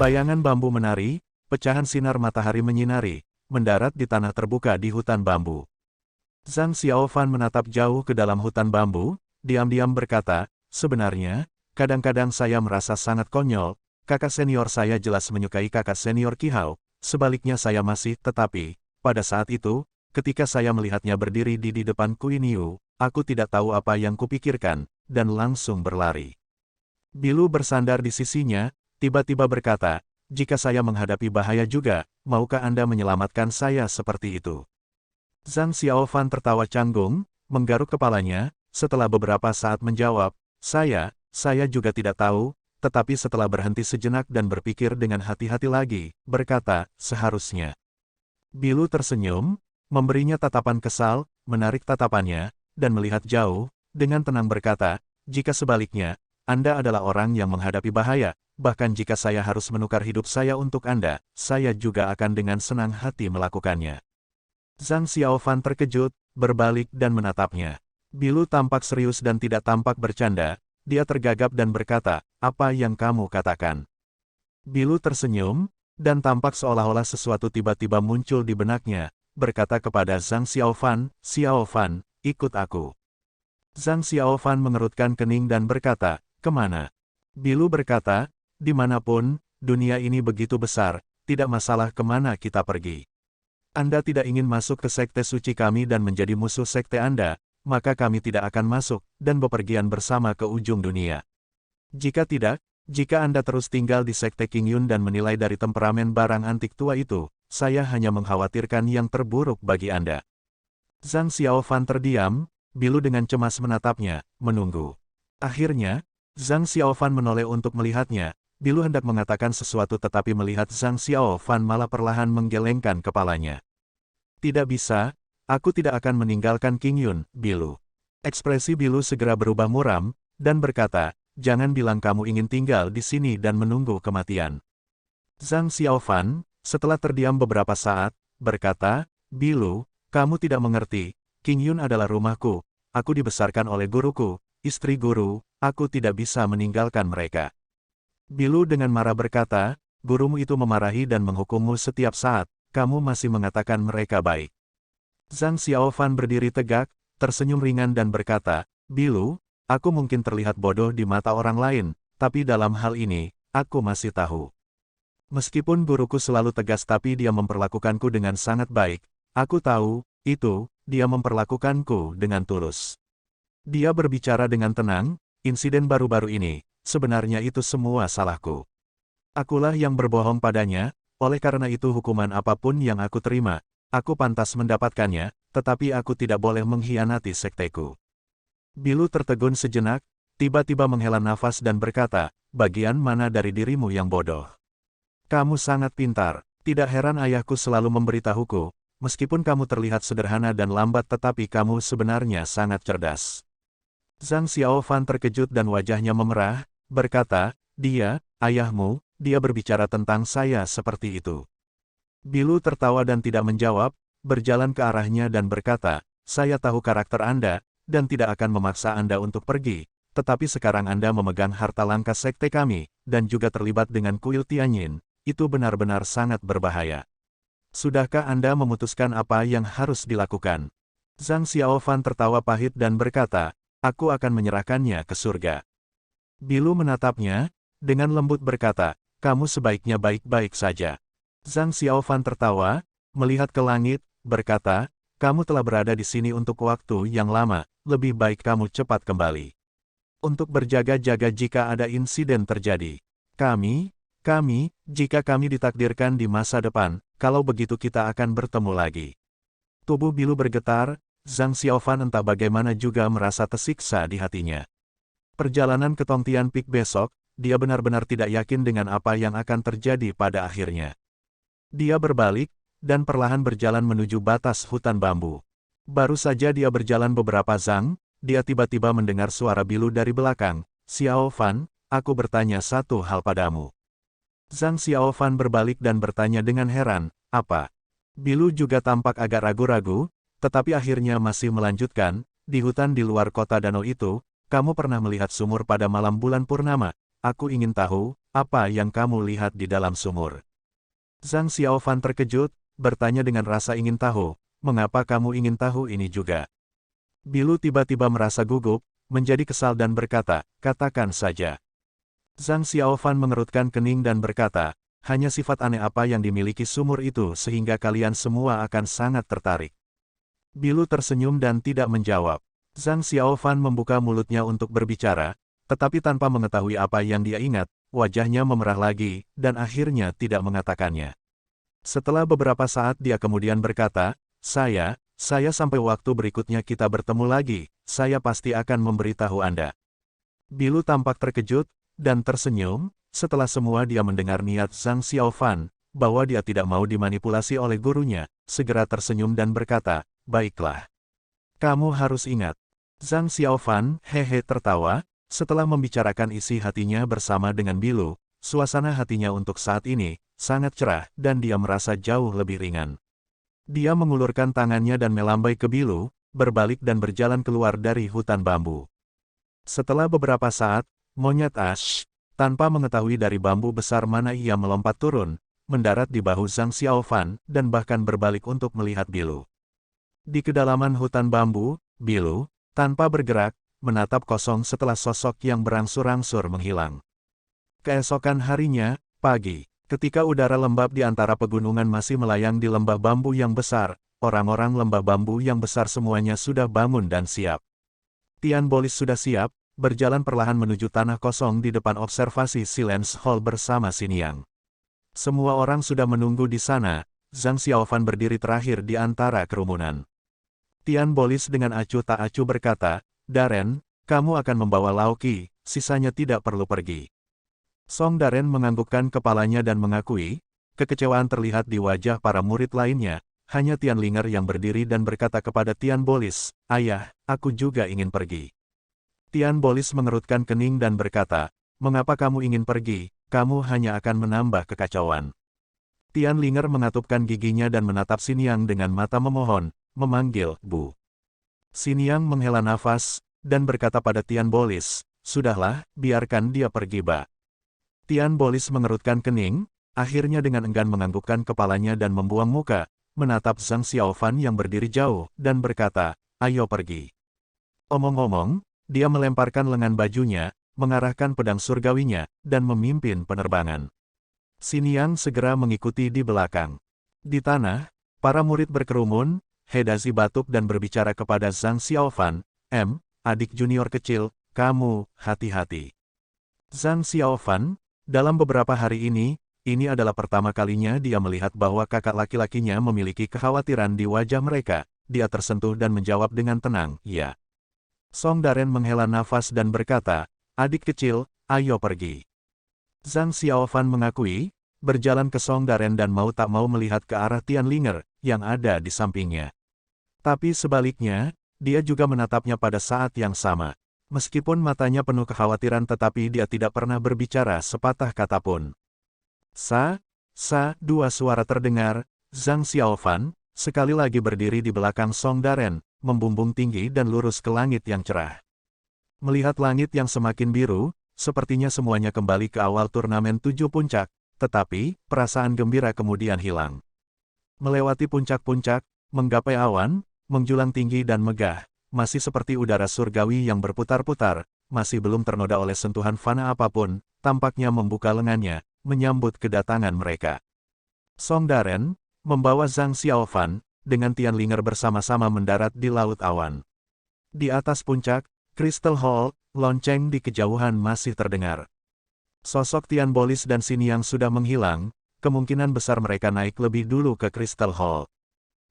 Bayangan bambu menari, pecahan sinar matahari menyinari, mendarat di tanah terbuka di hutan bambu. Zhang Xiaofan menatap jauh ke dalam hutan bambu, diam-diam berkata, sebenarnya, kadang-kadang saya merasa sangat konyol, kakak senior saya jelas menyukai kakak senior Qi Hao, sebaliknya saya masih, tetapi, pada saat itu, ketika saya melihatnya berdiri di depan Queen Yu, aku tidak tahu apa yang kupikirkan, dan langsung berlari. Bilu bersandar di sisinya, tiba-tiba berkata, jika saya menghadapi bahaya juga, maukah Anda menyelamatkan saya seperti itu? Zhang Xiaofan tertawa canggung, menggaruk kepalanya, setelah beberapa saat menjawab, saya juga tidak tahu, tetapi setelah berhenti sejenak dan berpikir dengan hati-hati lagi, berkata, seharusnya. Bilu tersenyum, memberinya tatapan kesal, menarik tatapannya, dan melihat jauh, dengan tenang berkata, jika sebaliknya, Anda adalah orang yang menghadapi bahaya, bahkan jika saya harus menukar hidup saya untuk Anda, saya juga akan dengan senang hati melakukannya. Zhang Xiaofan terkejut, berbalik dan menatapnya. Bilu tampak serius dan tidak tampak bercanda, dia tergagap dan berkata, apa yang kamu katakan? Bilu tersenyum, dan tampak seolah-olah sesuatu tiba-tiba muncul di benaknya, berkata kepada Zhang Xiaofan, Xiaofan, ikut aku. Zhang Xiaofan mengerutkan kening dan berkata, kemana? Bilu berkata, dimanapun, dunia ini begitu besar, tidak masalah kemana kita pergi. Anda tidak ingin masuk ke sekte suci kami dan menjadi musuh sekte Anda, maka kami tidak akan masuk, dan bepergian bersama ke ujung dunia. Jika tidak, jika Anda terus tinggal di sekte Qingyun dan menilai dari temperamen barang antik tua itu, saya hanya mengkhawatirkan yang terburuk bagi Anda. Zhang Xiaofan terdiam, Bilu dengan cemas menatapnya, menunggu. Akhirnya, Zhang Xiaofan menoleh untuk melihatnya, Bilu hendak mengatakan sesuatu tetapi melihat Zhang Xiaofan malah perlahan menggelengkan kepalanya. Tidak bisa, aku tidak akan meninggalkan Qingyun, Bilu. Ekspresi Bilu segera berubah muram, dan berkata, jangan bilang kamu ingin tinggal di sini dan menunggu kematian. Zhang Xiaofan, setelah terdiam beberapa saat, berkata, Bilu, kamu tidak mengerti, Qingyun adalah rumahku, aku dibesarkan oleh guruku, istri guru, aku tidak bisa meninggalkan mereka. Bilu dengan marah berkata, gurumu itu memarahi dan menghukummu setiap saat, kamu masih mengatakan mereka baik. Zhang Xiaofan berdiri tegak, tersenyum ringan dan berkata, Bilu, aku mungkin terlihat bodoh di mata orang lain, tapi dalam hal ini, aku masih tahu. Meskipun guruku selalu tegas tapi dia memperlakukanku dengan sangat baik, aku tahu, itu, dia memperlakukanku dengan tulus. Dia berbicara dengan tenang, insiden baru-baru ini, sebenarnya itu semua salahku. Akulah yang berbohong padanya, oleh karena itu hukuman apapun yang aku terima, aku pantas mendapatkannya, tetapi aku tidak boleh mengkhianati sekteku. Bilu tertegun sejenak, tiba-tiba menghela nafas dan berkata, bagian mana dari dirimu yang bodoh? Kamu sangat pintar, tidak heran ayahku selalu memberitahuku, meskipun kamu terlihat sederhana dan lambat tetapi kamu sebenarnya sangat cerdas. Zhang Xiaofan terkejut dan wajahnya memerah, berkata, dia, ayahmu, dia berbicara tentang saya seperti itu. Bilu tertawa dan tidak menjawab, berjalan ke arahnya dan berkata, saya tahu karakter Anda, dan tidak akan memaksa Anda untuk pergi, tetapi sekarang Anda memegang harta langka sekte kami, dan juga terlibat dengan kuil Tianyin, itu benar-benar sangat berbahaya. Sudahkah Anda memutuskan apa yang harus dilakukan? Zhang Xiaofan tertawa pahit dan berkata, aku akan menyerahkannya ke surga. Bilu menatapnya, dengan lembut berkata, kamu sebaiknya baik-baik saja. Zhang Xiaofan tertawa, melihat ke langit, berkata, kamu telah berada di sini untuk waktu yang lama, lebih baik kamu cepat kembali. Untuk berjaga-jaga jika ada insiden terjadi. Jika kami ditakdirkan di masa depan, kalau begitu kita akan bertemu lagi. Tubuh Bilu bergetar, Zhang Xiaofan entah bagaimana juga merasa tersiksa di hatinya. Perjalanan ke Tongtian Peak besok, dia benar-benar tidak yakin dengan apa yang akan terjadi pada akhirnya. Dia berbalik, dan perlahan berjalan menuju batas hutan bambu. Baru saja dia berjalan beberapa zang, dia tiba-tiba mendengar suara Bilu dari belakang, Xiaofan, aku bertanya satu hal padamu. Zhang Xiaofan berbalik dan bertanya dengan heran, apa? Bilu juga tampak agak ragu-ragu, tetapi akhirnya masih melanjutkan, di hutan di luar kota danau itu, kamu pernah melihat sumur pada malam bulan purnama, aku ingin tahu, apa yang kamu lihat di dalam sumur? Zhang Xiaofan terkejut, bertanya dengan rasa ingin tahu, mengapa kamu ingin tahu ini juga? Bilu tiba-tiba merasa gugup, menjadi kesal dan berkata, katakan saja. Zhang Xiaofan mengerutkan kening dan berkata, hanya sifat aneh apa yang dimiliki sumur itu sehingga kalian semua akan sangat tertarik. Bilu tersenyum dan tidak menjawab. Zhang Xiaofan membuka mulutnya untuk berbicara, tetapi tanpa mengetahui apa yang dia ingat, wajahnya memerah lagi, dan akhirnya tidak mengatakannya. Setelah beberapa saat dia kemudian berkata, saya sampai waktu berikutnya kita bertemu lagi, saya pasti akan memberitahu Anda. Bilu tampak terkejut, dan tersenyum, setelah semua dia mendengar niat Zhang Xiaofan, bahwa dia tidak mau dimanipulasi oleh gurunya, segera tersenyum dan berkata, baiklah. Kamu harus ingat. Zhang Xiaofan, hehe tertawa, setelah membicarakan isi hatinya bersama dengan Bilu, suasana hatinya untuk saat ini sangat cerah dan dia merasa jauh lebih ringan. Dia mengulurkan tangannya dan melambai ke Bilu, berbalik dan berjalan keluar dari hutan bambu. Setelah beberapa saat, monyet Ash, tanpa mengetahui dari bambu besar mana ia melompat turun, mendarat di bahu Zhang Xiaofan dan bahkan berbalik untuk melihat Bilu. Di kedalaman hutan bambu, Bilu, tanpa bergerak, menatap kosong setelah sosok yang berangsur-angsur menghilang. Keesokan harinya, pagi, ketika udara lembab di antara pegunungan masih melayang di lembah bambu yang besar, orang-orang lembah bambu yang besar semuanya sudah bangun dan siap. Tian Bolis sudah siap, berjalan perlahan menuju tanah kosong di depan observasi Silence Hall bersama Xiniang. Semua orang sudah menunggu di sana, Zhang Xiaofan berdiri terakhir di antara kerumunan. Tian Bolis dengan acuh tak acuh berkata, Daren, kamu akan membawa Laoki, sisanya tidak perlu pergi. Song Daren menganggukkan kepalanya dan mengakui, kekecewaan terlihat di wajah para murid lainnya, hanya Tian Linger yang berdiri dan berkata kepada Tian Bolis, ayah, aku juga ingin pergi. Tian Bolis mengerutkan kening dan berkata, mengapa kamu ingin pergi, kamu hanya akan menambah kekacauan. Tian Linger mengatupkan giginya dan menatap Xiniang dengan mata memohon, memanggil, Bu. Xiniang menghela nafas, dan berkata pada Tian Bolis, sudahlah, biarkan dia pergi, Ba. Tian Bolis mengerutkan kening, akhirnya dengan enggan menganggukkan kepalanya dan membuang muka, menatap Zhang Xiaofan yang berdiri jauh, dan berkata, ayo pergi. Omong-omong, dia melemparkan lengan bajunya, mengarahkan pedang surgawinya, dan memimpin penerbangan. Xiniang segera mengikuti di belakang. Di tanah, para murid berkerumun, Hedazi batuk dan berbicara kepada Zhang Xiaofan, adik junior kecil, kamu, hati-hati. Zhang Xiaofan, dalam beberapa hari ini adalah pertama kalinya dia melihat bahwa kakak laki-lakinya memiliki kekhawatiran di wajah mereka, dia tersentuh dan menjawab dengan tenang, ya. Song Daren menghela nafas dan berkata, adik kecil, ayo pergi. Zhang Xiaofan mengakui, berjalan ke Song Daren dan mau tak mau melihat ke arah Tian Linger, yang ada di sampingnya. Tapi sebaliknya, dia juga menatapnya pada saat yang sama. Meskipun matanya penuh kekhawatiran tetapi dia tidak pernah berbicara sepatah kata pun. Dua suara terdengar, Zhang Xiaofan, sekali lagi berdiri di belakang Song Daren, membumbung tinggi dan lurus ke langit yang cerah. Melihat langit yang semakin biru, sepertinya semuanya kembali ke awal turnamen 7 puncak, tetapi, perasaan gembira kemudian hilang. Melewati puncak-puncak, menggapai awan, menjulang tinggi dan megah, masih seperti udara surgawi yang berputar-putar, masih belum ternoda oleh sentuhan fana apapun, tampaknya membuka lengannya, menyambut kedatangan mereka. Song Daren, membawa Zhang Xiaofan, dengan Tian Linger bersama-sama mendarat di Laut Awan. Di atas puncak, Crystal Hall, lonceng di kejauhan masih terdengar. Sosok Tian Bolis dan Xiniang sudah menghilang, kemungkinan besar mereka naik lebih dulu ke Crystal Hall.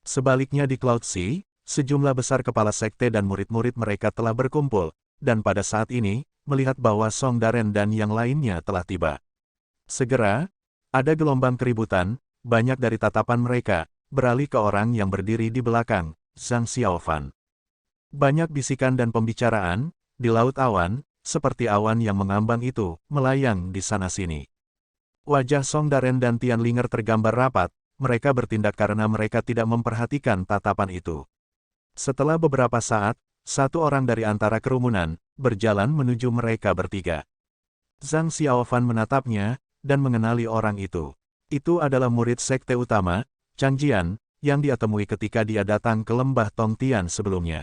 Sebaliknya di Cloud Sea, sejumlah besar kepala sekte dan murid-murid mereka telah berkumpul, dan pada saat ini, melihat bahwa Song Daren dan yang lainnya telah tiba. Segera, ada gelombang keributan, banyak dari tatapan mereka, beralih ke orang yang berdiri di belakang, Zhang Xiaofan. Banyak bisikan dan pembicaraan, di Laut Awan, seperti awan yang mengambang itu, melayang di sana-sini. Wajah Song Daren dan Tian Linger tergambar rapat, mereka bertindak karena mereka tidak memperhatikan tatapan itu. Setelah beberapa saat, satu orang dari antara kerumunan, berjalan menuju mereka bertiga. Zhang Xiaofan menatapnya, dan mengenali orang itu. Itu adalah murid sekte utama, Chang Jian, yang dia temui ketika dia datang ke lembah Tongtian sebelumnya.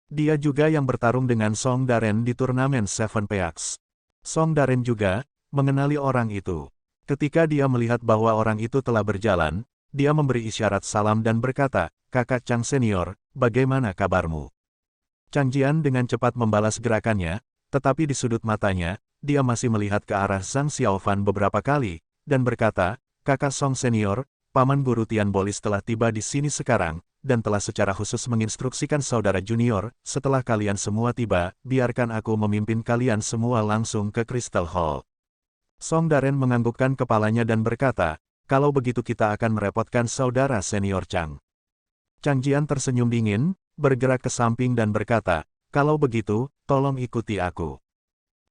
Dia juga yang bertarung dengan Song Daren di turnamen Seven Peaks. Song Daren juga mengenali orang itu. Ketika dia melihat bahwa orang itu telah berjalan, dia memberi isyarat salam dan berkata, "Kakak Chang Senior, bagaimana kabarmu?" Chang Jian dengan cepat membalas gerakannya, tetapi di sudut matanya, dia masih melihat ke arah Zhang Xiaofan beberapa kali, dan berkata, "Kakak Song Senior, Paman Guru Tian Bolis telah tiba di sini sekarang, dan telah secara khusus menginstruksikan saudara junior, setelah kalian semua tiba, biarkan aku memimpin kalian semua langsung ke Crystal Hall." Song Daren menganggukkan kepalanya dan berkata, "Kalau begitu kita akan merepotkan saudara senior Chang." Chang Jian tersenyum dingin, bergerak ke samping dan berkata, "Kalau begitu, tolong ikuti aku."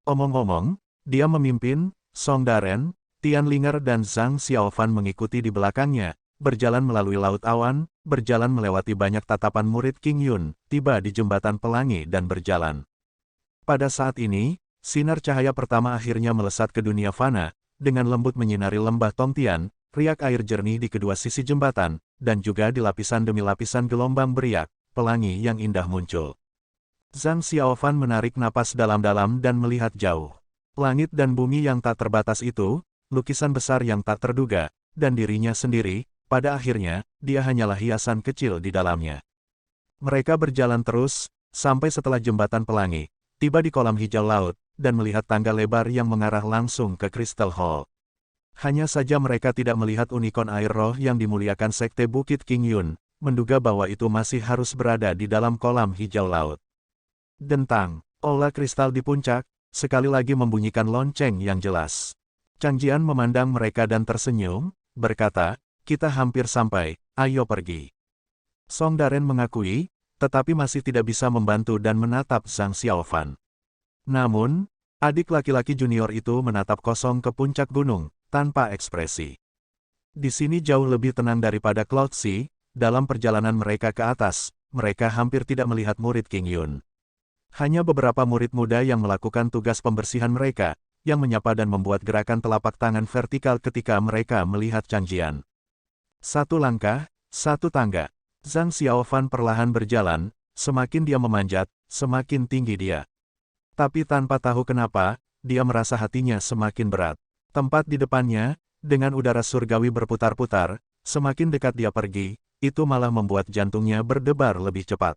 Omong-omong, dia memimpin, Song Daren, Tian Linger dan Zhang Xiaofan mengikuti di belakangnya, berjalan melalui Laut Awan, berjalan melewati banyak tatapan murid King Yun, tiba di Jembatan Pelangi dan berjalan. Pada saat ini, sinar cahaya pertama akhirnya melesat ke dunia fana, dengan lembut menyinari lembah Tongtian, riak air jernih di kedua sisi jembatan, dan juga di lapisan demi lapisan gelombang beriak, pelangi yang indah muncul. Zhang Xiaofan menarik napas dalam-dalam dan melihat jauh. Langit dan bumi yang tak terbatas itu, lukisan besar yang tak terduga, dan dirinya sendiri, pada akhirnya, dia hanyalah hiasan kecil di dalamnya. Mereka berjalan terus, sampai setelah jembatan pelangi, tiba di kolam hijau laut, dan melihat tangga lebar yang mengarah langsung ke Crystal Hall. Hanya saja mereka tidak melihat unicorn air roh yang dimuliakan Sekte Bukit King Yun, menduga bahwa itu masih harus berada di dalam kolam hijau laut. Dentang, olah kristal di puncak, sekali lagi membunyikan lonceng yang jelas. Chang Jian memandang mereka dan tersenyum, berkata, "Kita hampir sampai, ayo pergi." Song Daren mengakui, tetapi masih tidak bisa membantu dan menatap Zhang Xiaofan. Namun, adik laki-laki junior itu menatap kosong ke puncak gunung, tanpa ekspresi. Di sini jauh lebih tenang daripada Cloud Sea, dalam perjalanan mereka ke atas, mereka hampir tidak melihat murid King Yun. Hanya beberapa murid muda yang melakukan tugas pembersihan mereka, yang menyapa dan membuat gerakan telapak tangan vertikal ketika mereka melihat Chang Jian. Satu langkah, satu tangga. Zhang Xiaofan perlahan berjalan, semakin dia memanjat, semakin tinggi dia. Tapi tanpa tahu kenapa, dia merasa hatinya semakin berat. Tempat di depannya, dengan udara surgawi berputar-putar, semakin dekat dia pergi, itu malah membuat jantungnya berdebar lebih cepat.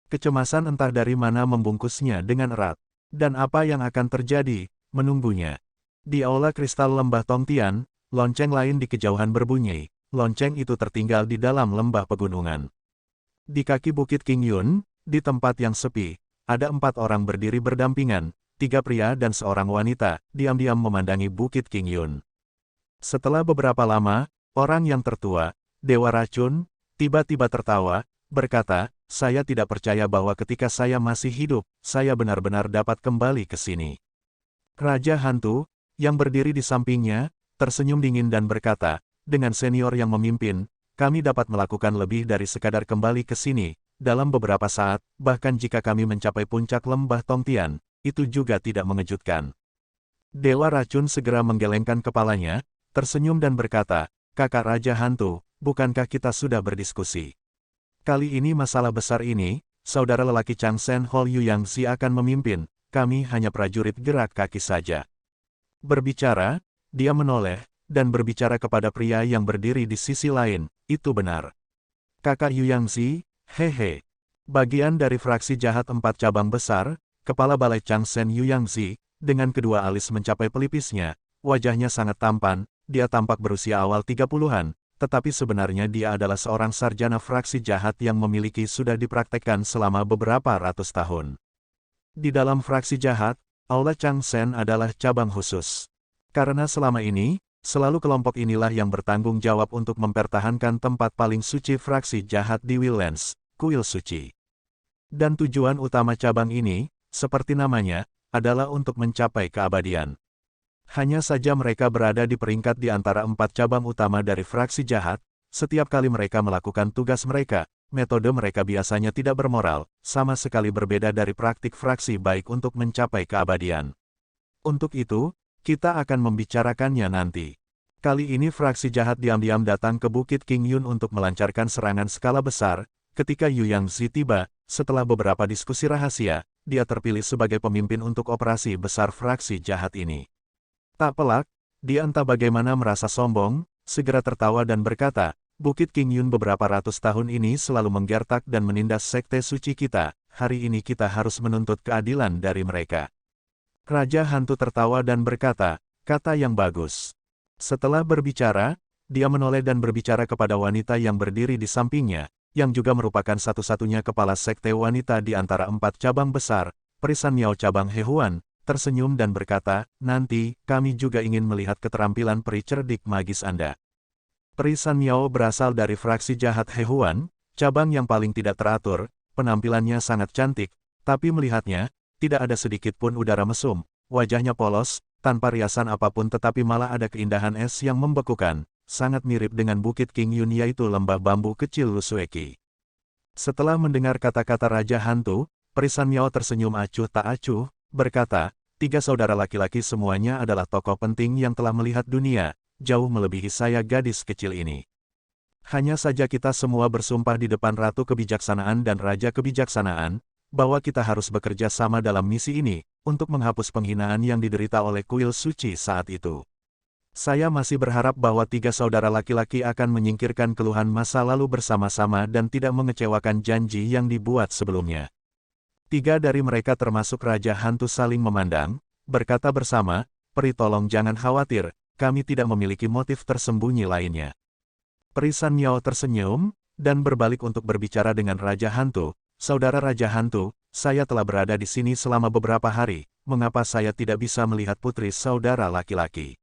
Kecemasan entah dari mana membungkusnya dengan erat. Dan apa yang akan terjadi, menunggunya. Di aula kristal lembah Tongtian, lonceng lain di kejauhan berbunyi. Lonceng itu tertinggal di dalam lembah pegunungan. Di kaki bukit King Yun, di tempat yang sepi, ada 4 orang berdiri berdampingan, 3 pria dan seorang wanita, diam-diam memandangi bukit King Yun. Setelah beberapa lama, orang yang tertua, Dewa Racun, tiba-tiba tertawa, berkata, "Saya tidak percaya bahwa ketika saya masih hidup, saya benar-benar dapat kembali ke sini." Raja Hantu, yang berdiri di sampingnya, tersenyum dingin dan berkata, "Dengan senior yang memimpin, kami dapat melakukan lebih dari sekadar kembali ke sini. Dalam beberapa saat, bahkan jika kami mencapai puncak lembah Tongtian, itu juga tidak mengejutkan." Dewa Racun segera menggelengkan kepalanya, tersenyum dan berkata, "Kakak Raja Hantu, bukankah kita sudah berdiskusi? Kali ini masalah besar ini, saudara lelaki Chang Sen Hol Yu Yangzi akan memimpin, kami hanya prajurit gerak kaki saja." Berbicara, dia menoleh, dan berbicara kepada pria yang berdiri di sisi lain, "Itu benar. Kakak Yu Yangzi, hehe." Bagian dari fraksi jahat 4 cabang besar, kepala balai Chang Sen Yu Yangzi, dengan kedua alis mencapai pelipisnya, wajahnya sangat tampan, dia tampak berusia awal 30-an, tetapi sebenarnya dia adalah seorang sarjana fraksi jahat yang memiliki sudah dipraktekkan selama beberapa ratus tahun. Di dalam fraksi jahat, aula Chang Sen adalah cabang khusus. Karena selama ini, selalu kelompok inilah yang bertanggung jawab untuk mempertahankan tempat paling suci fraksi jahat di Willens, kuil suci. Dan tujuan utama cabang ini, seperti namanya, adalah untuk mencapai keabadian. Hanya saja mereka berada di peringkat di antara 4 cabang utama dari fraksi jahat. Setiap kali mereka melakukan tugas mereka, metode mereka biasanya tidak bermoral, sama sekali berbeda dari praktik fraksi baik untuk mencapai keabadian. Untuk itu, kita akan membicarakannya nanti. Kali ini fraksi jahat diam-diam datang ke Bukit King Yun untuk melancarkan serangan skala besar. Ketika Yu Yangzi tiba, setelah beberapa diskusi rahasia, dia terpilih sebagai pemimpin untuk operasi besar fraksi jahat ini. Tak pelak, dia entah bagaimana merasa sombong, segera tertawa dan berkata, Bukit King Yun beberapa ratus tahun ini selalu menggertak dan menindas sekte suci kita, hari ini kita harus menuntut keadilan dari mereka. Raja Hantu tertawa dan berkata, kata yang bagus. Setelah berbicara, dia menoleh dan berbicara kepada wanita yang berdiri di sampingnya, yang juga merupakan satu-satunya kepala sekte wanita di antara 4 cabang besar, Perisan Miao cabang Hehuan, tersenyum dan berkata, nanti, kami juga ingin melihat keterampilan peri cerdik magis Anda. Perisan Miao berasal dari fraksi jahat Hehuan, cabang yang paling tidak teratur, penampilannya sangat cantik, tapi melihatnya, tidak ada sedikit pun udara mesum, wajahnya polos, tanpa riasan apapun tetapi malah ada keindahan es yang membekukan, sangat mirip dengan Bukit King Yun yaitu lembah bambu kecil Lusueki. Setelah mendengar kata-kata Raja Hantu, Perisan Miao tersenyum acuh tak acuh, berkata, 3 saudara laki-laki semuanya adalah tokoh penting yang telah melihat dunia, jauh melebihi saya gadis kecil ini. Hanya saja kita semua bersumpah di depan Ratu Kebijaksanaan dan Raja Kebijaksanaan, bahwa kita harus bekerja sama dalam misi ini, untuk menghapus penghinaan yang diderita oleh kuil suci saat itu. Saya masih berharap bahwa 3 saudara laki-laki akan menyingkirkan keluhan masa lalu bersama-sama dan tidak mengecewakan janji yang dibuat sebelumnya. 3 dari mereka termasuk Raja Hantu saling memandang, berkata bersama, Peri tolong jangan khawatir, kami tidak memiliki motif tersembunyi lainnya. Perisan Miao tersenyum, dan berbalik untuk berbicara dengan Raja Hantu. Saudara Raja Hantu, saya telah berada di sini selama beberapa hari, mengapa saya tidak bisa melihat putri saudara laki-laki?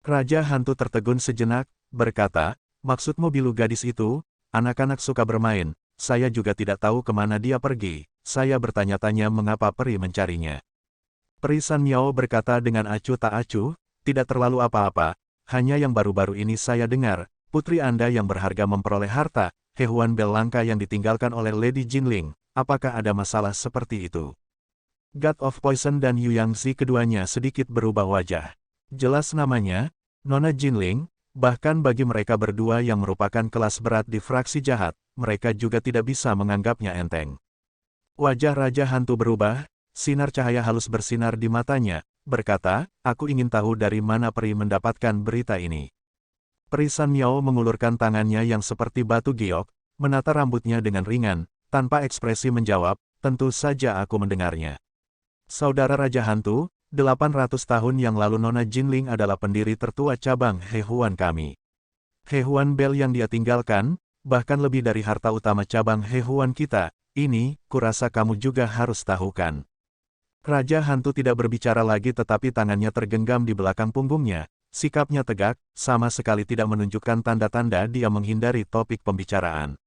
Raja Hantu tertegun sejenak, berkata, maksudmu Bilu gadis itu, anak-anak suka bermain, saya juga tidak tahu kemana dia pergi, saya bertanya-tanya mengapa peri mencarinya. Perisan Miao berkata dengan acuh tak acuh, tidak terlalu apa-apa, hanya yang baru-baru ini saya dengar, putri Anda yang berharga memperoleh harta, Hehuan Bel langka yang ditinggalkan oleh Lady Jinling, apakah ada masalah seperti itu? God of Poison dan Yu Yangzi keduanya sedikit berubah wajah. Jelas namanya, Nona Jinling, bahkan bagi mereka berdua yang merupakan kelas berat di fraksi jahat, mereka juga tidak bisa menganggapnya enteng. Wajah Raja Hantu berubah, sinar cahaya halus bersinar di matanya, berkata, aku ingin tahu dari mana peri mendapatkan berita ini. Perisan Miao mengulurkan tangannya yang seperti batu giok, menata rambutnya dengan ringan, tanpa ekspresi menjawab, tentu saja aku mendengarnya. Saudara Raja Hantu, 800 tahun yang lalu Nona Jinling adalah pendiri tertua cabang Hehuan kami. Hehuan Bel yang dia tinggalkan, bahkan lebih dari harta utama cabang Hehuan kita, ini, kurasa kamu juga harus tahukan. Raja Hantu tidak berbicara lagi tetapi tangannya tergenggam di belakang punggungnya, sikapnya tegak, sama sekali tidak menunjukkan tanda-tanda dia menghindari topik pembicaraan.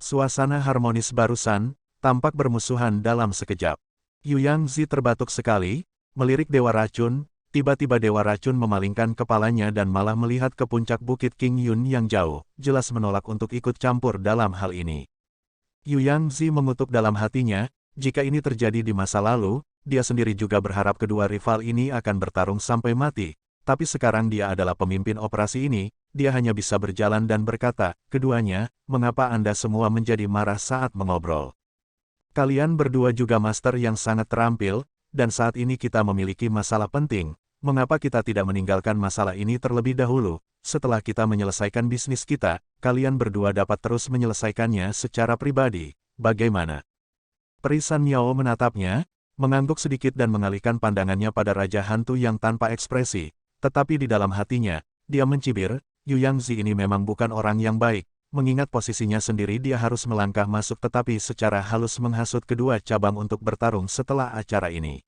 Suasana harmonis barusan, tampak bermusuhan dalam sekejap. Yu Yangzi terbatuk sekali, melirik Dewa Racun, tiba-tiba Dewa Racun memalingkan kepalanya dan malah melihat ke puncak Bukit King Yun yang jauh, jelas menolak untuk ikut campur dalam hal ini. Yu Yangzi mengutuk dalam hatinya, jika ini terjadi di masa lalu, dia sendiri juga berharap kedua rival ini akan bertarung sampai mati, tapi sekarang dia adalah pemimpin operasi ini, dia hanya bisa berjalan dan berkata, keduanya, mengapa Anda semua menjadi marah saat mengobrol? Kalian berdua juga master yang sangat terampil, dan saat ini kita memiliki masalah penting, mengapa kita tidak meninggalkan masalah ini terlebih dahulu, setelah kita menyelesaikan bisnis kita, kalian berdua dapat terus menyelesaikannya secara pribadi, bagaimana? Perisan Miao menatapnya, mengangguk sedikit dan mengalihkan pandangannya pada Raja Hantu yang tanpa ekspresi, tetapi di dalam hatinya, dia mencibir, Yu Yangzi ini memang bukan orang yang baik, mengingat posisinya sendiri dia harus melangkah masuk tetapi secara halus menghasut kedua cabang untuk bertarung setelah acara ini.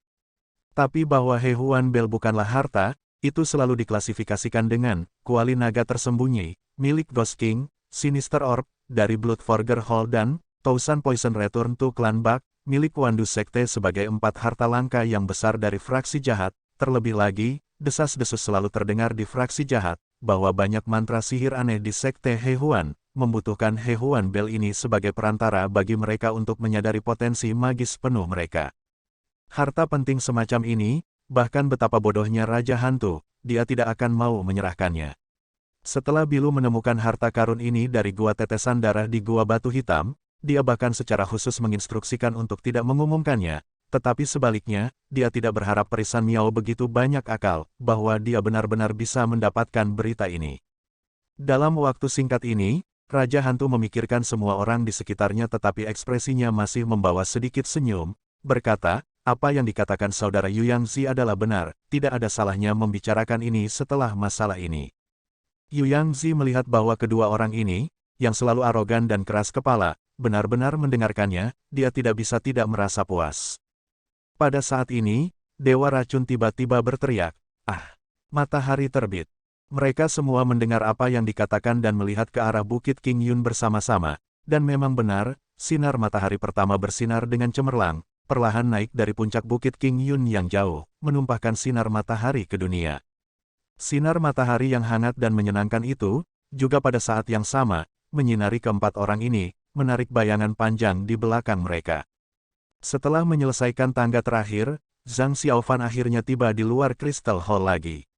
Tapi bahwa Hehuan Bel bukanlah harta, itu selalu diklasifikasikan dengan, kuali naga tersembunyi, milik Ghost King, Sinister Orb, dari Bloodforger Hall dan, Thousand Poison Return to Clan Bak, milik Wandu Sekte sebagai 4 harta langka yang besar dari fraksi jahat, terlebih lagi, desas-desus selalu terdengar di fraksi jahat, bahwa banyak mantra sihir aneh di Sekte Hehuan, membutuhkan Hehuan Bel ini sebagai perantara bagi mereka untuk menyadari potensi magis penuh mereka. Harta penting semacam ini, bahkan betapa bodohnya Raja Hantu, dia tidak akan mau menyerahkannya. Setelah Bilu menemukan harta karun ini dari gua tetesan darah di Gua Batu Hitam, dia bahkan secara khusus menginstruksikan untuk tidak mengumumkannya, tetapi sebaliknya, dia tidak berharap Perisan Miao begitu banyak akal, bahwa dia benar-benar bisa mendapatkan berita ini. Dalam waktu singkat ini, Raja Hantu memikirkan semua orang di sekitarnya tetapi ekspresinya masih membawa sedikit senyum, berkata, apa yang dikatakan saudara Yu Yangzi adalah benar, tidak ada salahnya membicarakan ini setelah masalah ini. Yu Yangzi melihat bahwa kedua orang ini, yang selalu arogan dan keras kepala, benar-benar mendengarkannya, dia tidak bisa tidak merasa puas. Pada saat ini, Dewa Racun tiba-tiba berteriak, "Ah! Matahari terbit!" Mereka semua mendengar apa yang dikatakan dan melihat ke arah Bukit King Yun bersama-sama, dan memang benar, sinar matahari pertama bersinar dengan cemerlang, perlahan naik dari puncak Bukit King Yun yang jauh, menumpahkan sinar matahari ke dunia. Sinar matahari yang hangat dan menyenangkan itu, juga pada saat yang sama, menyinari keempat orang ini, menarik bayangan panjang di belakang mereka. Setelah menyelesaikan tangga terakhir, Zhang Xiaofan akhirnya tiba di luar Crystal Hall lagi.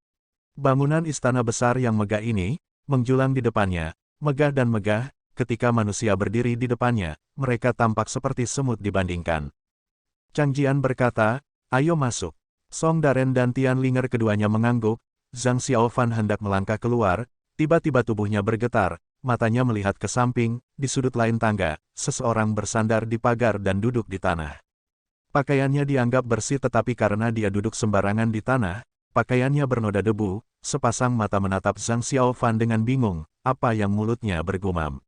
Bangunan istana besar yang megah ini, menjulang di depannya, megah dan megah, ketika manusia berdiri di depannya, mereka tampak seperti semut dibandingkan. Chang Jian berkata, "Ayo masuk." Song Daren dan Tian Linger keduanya mengangguk. Zhang Xiaofan hendak melangkah keluar, tiba-tiba tubuhnya bergetar, matanya melihat ke samping, di sudut lain tangga, seseorang bersandar di pagar dan duduk di tanah. Pakaiannya dianggap bersih tetapi karena dia duduk sembarangan di tanah, pakaiannya bernoda debu, sepasang mata menatap Zhang Xiaofan dengan bingung, apa yang mulutnya bergumam.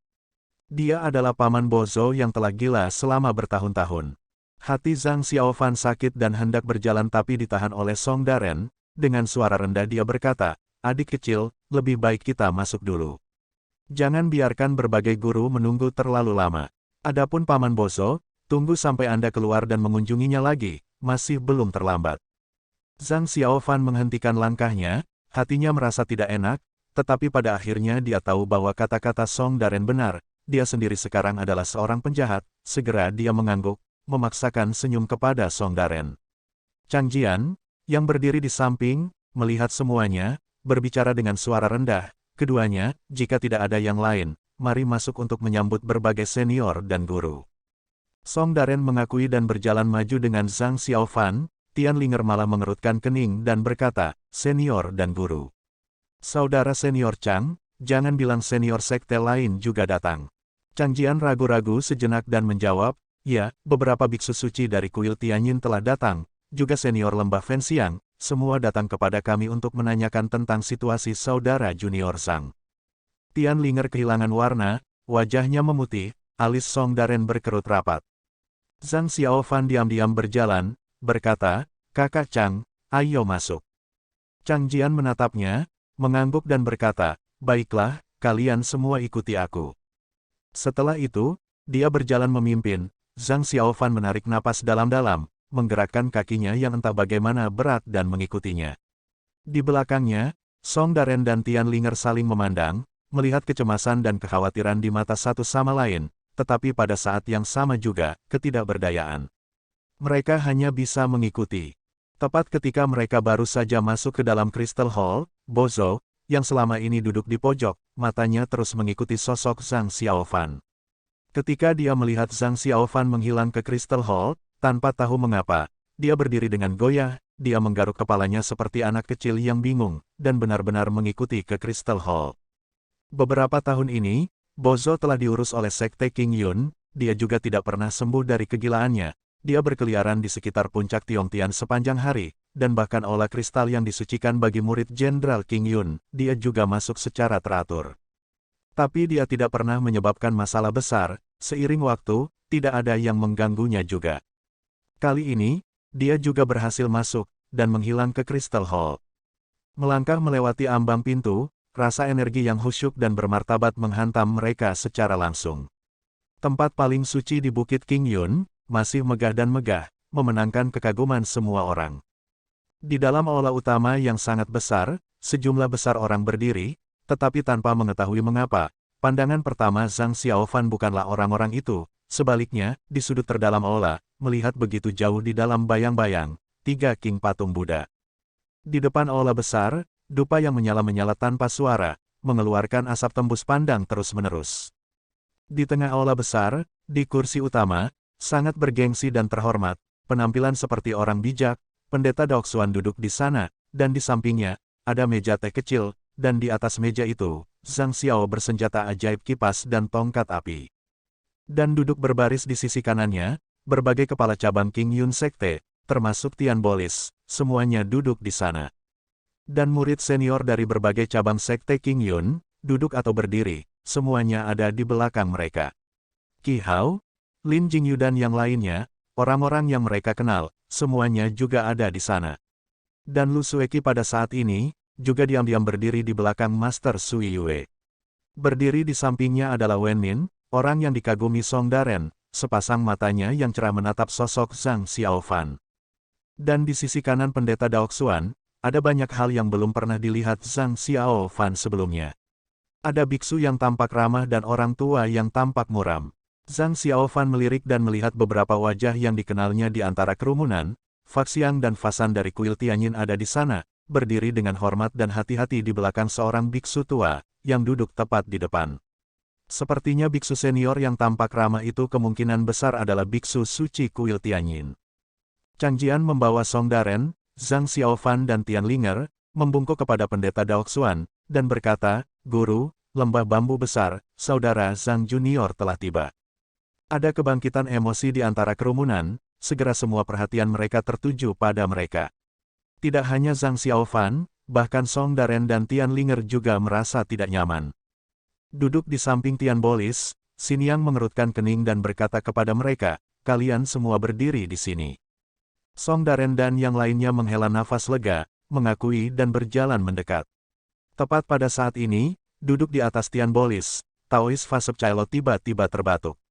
Dia adalah Paman Bozo yang telah gila selama bertahun-tahun. Hati Zhang Xiaofan sakit dan hendak berjalan tapi ditahan oleh Song Daren. Dengan suara rendah dia berkata, "Adik kecil, lebih baik kita masuk dulu. Jangan biarkan berbagai guru menunggu terlalu lama. Adapun Paman Bozo, tunggu sampai Anda keluar dan mengunjunginya lagi, masih belum terlambat." Zhang Xiaofan menghentikan langkahnya, hatinya merasa tidak enak, tetapi pada akhirnya dia tahu bahwa kata-kata Song Daren benar, dia sendiri sekarang adalah seorang penjahat, segera dia mengangguk, memaksakan senyum kepada Song Daren. Chang Jian, yang berdiri di samping, melihat semuanya, berbicara dengan suara rendah, keduanya, jika tidak ada yang lain, mari masuk untuk menyambut berbagai senior dan guru. Song Daren mengakui dan berjalan maju dengan Zhang Xiaofan, Tian Linger malah mengerutkan kening dan berkata, "Senior dan guru. Saudara senior Chang, jangan bilang senior sekte lain juga datang." Chang Jian ragu-ragu sejenak dan menjawab, "Ya, beberapa biksu suci dari kuil Tianyin telah datang, juga senior lembah Fenxiang, semua datang kepada kami untuk menanyakan tentang situasi saudara junior Zhang." Tian Linger kehilangan warna, wajahnya memutih, alis Song Daren berkerut rapat. Zhang Xiaofan diam-diam berjalan, berkata, "Kakak Chang, ayo masuk." Chang Jian menatapnya, mengangguk dan berkata, "Baiklah, kalian semua ikuti aku." Setelah itu, dia berjalan memimpin, Zhang Xiaofan menarik napas dalam-dalam, menggerakkan kakinya yang entah bagaimana berat dan mengikutinya. Di belakangnya, Song Daren dan Tian Linger saling memandang, melihat kecemasan dan kekhawatiran di mata satu sama lain, tetapi pada saat yang sama juga, ketidakberdayaan. Mereka hanya bisa mengikuti. Tepat ketika mereka baru saja masuk ke dalam Crystal Hall, Bozo, yang selama ini duduk di pojok, matanya terus mengikuti sosok Zhang Xiaofan. Ketika dia melihat Zhang Xiaofan menghilang ke Crystal Hall, tanpa tahu mengapa, dia berdiri dengan goyah, dia menggaruk kepalanya seperti anak kecil yang bingung, dan benar-benar mengikuti ke Crystal Hall. Beberapa tahun ini, Bozo telah diurus oleh Sekte King Yun, dia juga tidak pernah sembuh dari kegilaannya, dia berkeliaran di sekitar puncak Tiongtian sepanjang hari, dan bahkan aula kristal yang disucikan bagi murid Jenderal King Yun, dia juga masuk secara teratur. Tapi dia tidak pernah menyebabkan masalah besar, seiring waktu, tidak ada yang mengganggunya juga. Kali ini, dia juga berhasil masuk, dan menghilang ke Crystal Hall. Melangkah melewati ambang pintu, rasa energi yang khusyuk dan bermartabat menghantam mereka secara langsung. Tempat paling suci di Bukit King Yun, masih megah dan megah, memenangkan kekaguman semua orang. Di dalam aula utama yang sangat besar, sejumlah besar orang berdiri, tetapi tanpa mengetahui mengapa, pandangan pertama Zhang Xiaofan bukanlah orang-orang itu, sebaliknya, di sudut terdalam aula, melihat begitu jauh di dalam bayang-bayang, 3 king patung Buddha. Di depan aula besar, dupa yang menyala-menyala tanpa suara, mengeluarkan asap tembus pandang terus-menerus. Di tengah aula besar, di kursi utama, sangat bergengsi dan terhormat, penampilan seperti orang bijak, Pendeta Daoxuan duduk di sana, dan di sampingnya, ada meja teh kecil, dan di atas meja itu, Zhang Xiao bersenjata ajaib kipas dan tongkat api. Dan duduk berbaris di sisi kanannya, berbagai kepala cabang King Yun Sekte, termasuk Tian Bolis, semuanya duduk di sana. Dan murid senior dari berbagai cabang Sekte King Yun, duduk atau berdiri, semuanya ada di belakang mereka. Qi Hao, Lin Jingyu dan yang lainnya, orang-orang yang mereka kenal, semuanya juga ada di sana. Dan Lu Sueki pada saat ini, juga diam-diam berdiri di belakang Master Sui Yue. Berdiri di sampingnya adalah Wen Min, orang yang dikagumi Song Daren, sepasang matanya yang cerah menatap sosok Zhang Xiaofan. Dan di sisi kanan Pendeta Daoxuan, ada banyak hal yang belum pernah dilihat Zhang Xiaofan sebelumnya. Ada biksu yang tampak ramah dan orang tua yang tampak muram. Zhang Xiaofan melirik dan melihat beberapa wajah yang dikenalnya di antara kerumunan. Faxiang dan Fasan dari kuil Tianyin ada di sana, berdiri dengan hormat dan hati-hati di belakang seorang biksu tua, yang duduk tepat di depan. Sepertinya biksu senior yang tampak ramah itu kemungkinan besar adalah biksu suci kuil Tianyin. Chang Jian membawa Song Daren, Zhang Xiaofan dan Tian Linger, membungkuk kepada Pendeta Daoxuan, dan berkata, "Guru, lembah bambu besar, saudara Zhang Junior telah tiba." Ada kebangkitan emosi di antara kerumunan, segera semua perhatian mereka tertuju pada mereka. Tidak hanya Zhang Xiaofan, bahkan Song Daren dan Tian Linger juga merasa tidak nyaman. Duduk di samping Tian Bolis, Xin Yang mengerutkan kening dan berkata kepada mereka, "Kalian semua berdiri di sini." Song Daren dan yang lainnya menghela nafas lega, mengakui dan berjalan mendekat. Tepat pada saat ini, duduk di atas Tian Bolis, Taois Fasep Chailot tiba-tiba terbatuk.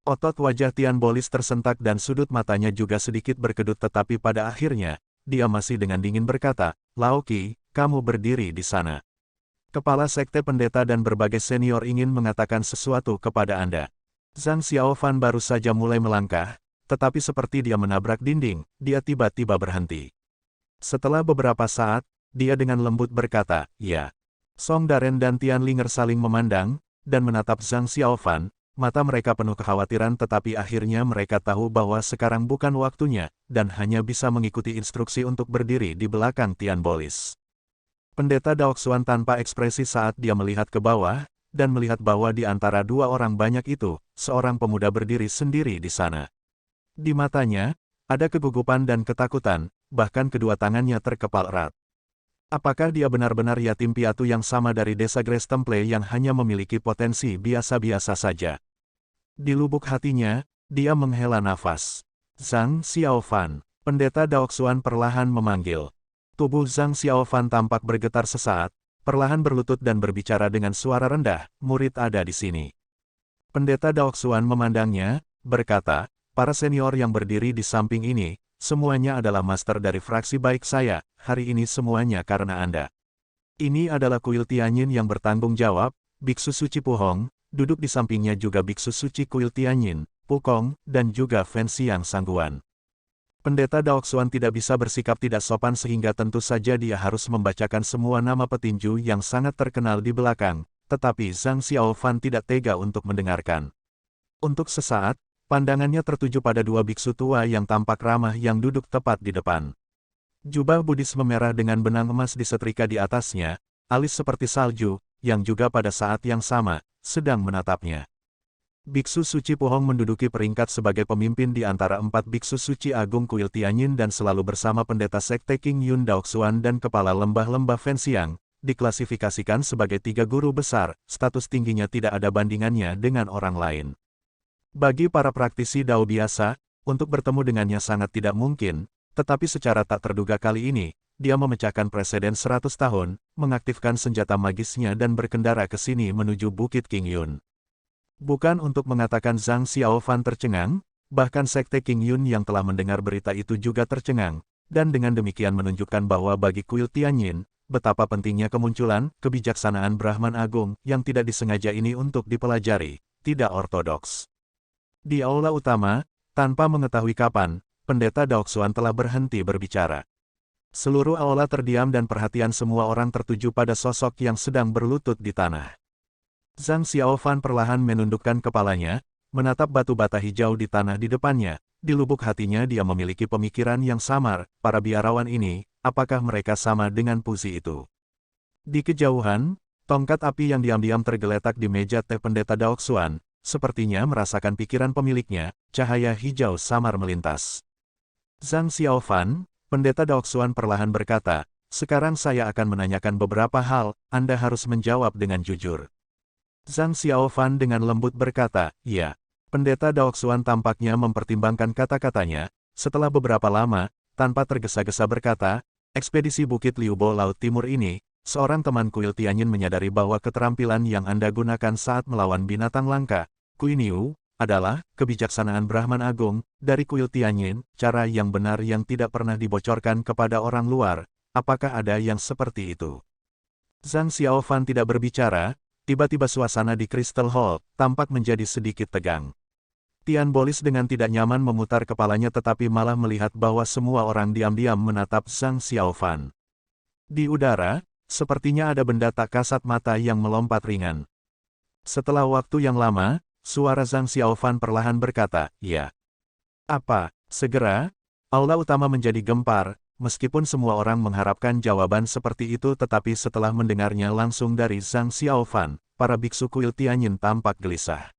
Otot wajah Tian Bolis tersentak dan sudut matanya juga sedikit berkedut tetapi pada akhirnya, dia masih dengan dingin berkata, "Lao Qi, kamu berdiri di sana. Kepala Sekte Pendeta dan berbagai senior ingin mengatakan sesuatu kepada Anda." Zhang Xiaofan baru saja mulai melangkah, tetapi seperti dia menabrak dinding, dia tiba-tiba berhenti. Setelah beberapa saat, dia dengan lembut berkata, "Ya." Song Daren dan Tian Linger saling memandang, dan menatap Zhang Xiaofan, mata mereka penuh kekhawatiran tetapi akhirnya mereka tahu bahwa sekarang bukan waktunya, dan hanya bisa mengikuti instruksi untuk berdiri di belakang Tian Bolis. Pendeta Daoxuan tanpa ekspresi saat dia melihat ke bawah, dan melihat bahwa di antara dua orang banyak itu, seorang pemuda berdiri sendiri di sana. Di matanya, ada kegugupan dan ketakutan, bahkan kedua tangannya terkepal erat. Apakah dia benar-benar yatim piatu yang sama dari desa Grace Temple yang hanya memiliki potensi biasa-biasa saja? Di lubuk hatinya, dia menghela nafas. "Zhang Xiaofan." Pendeta Daoxuan perlahan memanggil. Tubuh Zhang Xiaofan tampak bergetar sesaat, perlahan berlutut dan berbicara dengan suara rendah, "Murid ada di sini." Pendeta Daoxuan memandangnya, berkata, "Para senior yang berdiri di samping ini, semuanya adalah master dari fraksi baik saya, hari ini semuanya karena Anda. Ini adalah kuil Tianyin yang bertanggung jawab, Biksu Suci Puhong, duduk di sampingnya juga Biksu Suci kuil Tianyin, Pukong, dan juga Fen Xiang Sangguan." Pendeta Daoxuan tidak bisa bersikap tidak sopan sehingga tentu saja dia harus membacakan semua nama petinju yang sangat terkenal di belakang, tetapi Zhang Xiaofan tidak tega untuk mendengarkan. Untuk sesaat, pandangannya tertuju pada dua biksu tua yang tampak ramah yang duduk tepat di depan. Jubah Buddhisme merah dengan benang emas disetrika di atasnya, alis seperti salju, yang juga pada saat yang sama, sedang menatapnya. Biksu Suci Puhong menduduki peringkat sebagai pemimpin di antara 4 biksu suci agung kuil Tianyin dan selalu bersama pendeta sekte King Yun Daoxuan dan kepala lembah-lembah Fen Xiang, diklasifikasikan sebagai 3 guru besar, status tingginya tidak ada bandingannya dengan orang lain. Bagi para praktisi Dao biasa, untuk bertemu dengannya sangat tidak mungkin, tetapi secara tak terduga kali ini, dia memecahkan preseden 100 tahun, mengaktifkan senjata magisnya dan berkendara ke sini menuju Bukit King Yun. Bukan untuk mengatakan Zhang Xiaofan tercengang, bahkan Sekte King Yun yang telah mendengar berita itu juga tercengang, dan dengan demikian menunjukkan bahwa bagi kuil Tianyin, betapa pentingnya kemunculan, kebijaksanaan Brahman Agung yang tidak disengaja ini untuk dipelajari, tidak ortodoks. Di aula utama, tanpa mengetahui kapan, Pendeta Daoxuan telah berhenti berbicara. Seluruh aula terdiam dan perhatian semua orang tertuju pada sosok yang sedang berlutut di tanah. Zhang Xiaofan perlahan menundukkan kepalanya, menatap batu bata hijau di tanah di depannya. Di lubuk hatinya dia memiliki pemikiran yang samar, para biarawan ini, apakah mereka sama dengan Puzi itu? Di kejauhan, tongkat api yang diam-diam tergeletak di meja teh pendeta Daoxuan, sepertinya merasakan pikiran pemiliknya, cahaya hijau samar melintas. Zhang Xiaofan, pendeta Daoxuan perlahan berkata, sekarang saya akan menanyakan beberapa hal, Anda harus menjawab dengan jujur. Zhang Xiaofan dengan lembut berkata, ya. Pendeta Daoxuan tampaknya mempertimbangkan kata-katanya, setelah beberapa lama, tanpa tergesa-gesa berkata, ekspedisi Bukit Liubo Laut Timur ini, seorang teman kuil Tianyin menyadari bahwa keterampilan yang Anda gunakan saat melawan binatang langka, Kuiniu, adalah kebijaksanaan Brahman Agung dari kuil Tianyin, cara yang benar yang tidak pernah dibocorkan kepada orang luar. Apakah ada yang seperti itu? Zhang Xiaofan tidak berbicara, tiba-tiba suasana di Crystal Hall tampak menjadi sedikit tegang. Tian Bolis dengan tidak nyaman memutar kepalanya tetapi malah melihat bahwa semua orang diam-diam menatap Zhang Xiaofan. Di udara, sepertinya ada benda tak kasat mata yang melompat ringan. Setelah waktu yang lama, suara Zhang Xiaofan perlahan berkata, ya. Apa? Segera? Aula utama menjadi gempar, meskipun semua orang mengharapkan jawaban seperti itu tetapi setelah mendengarnya langsung dari Zhang Xiaofan, para biksu kuil Tianyin tampak gelisah.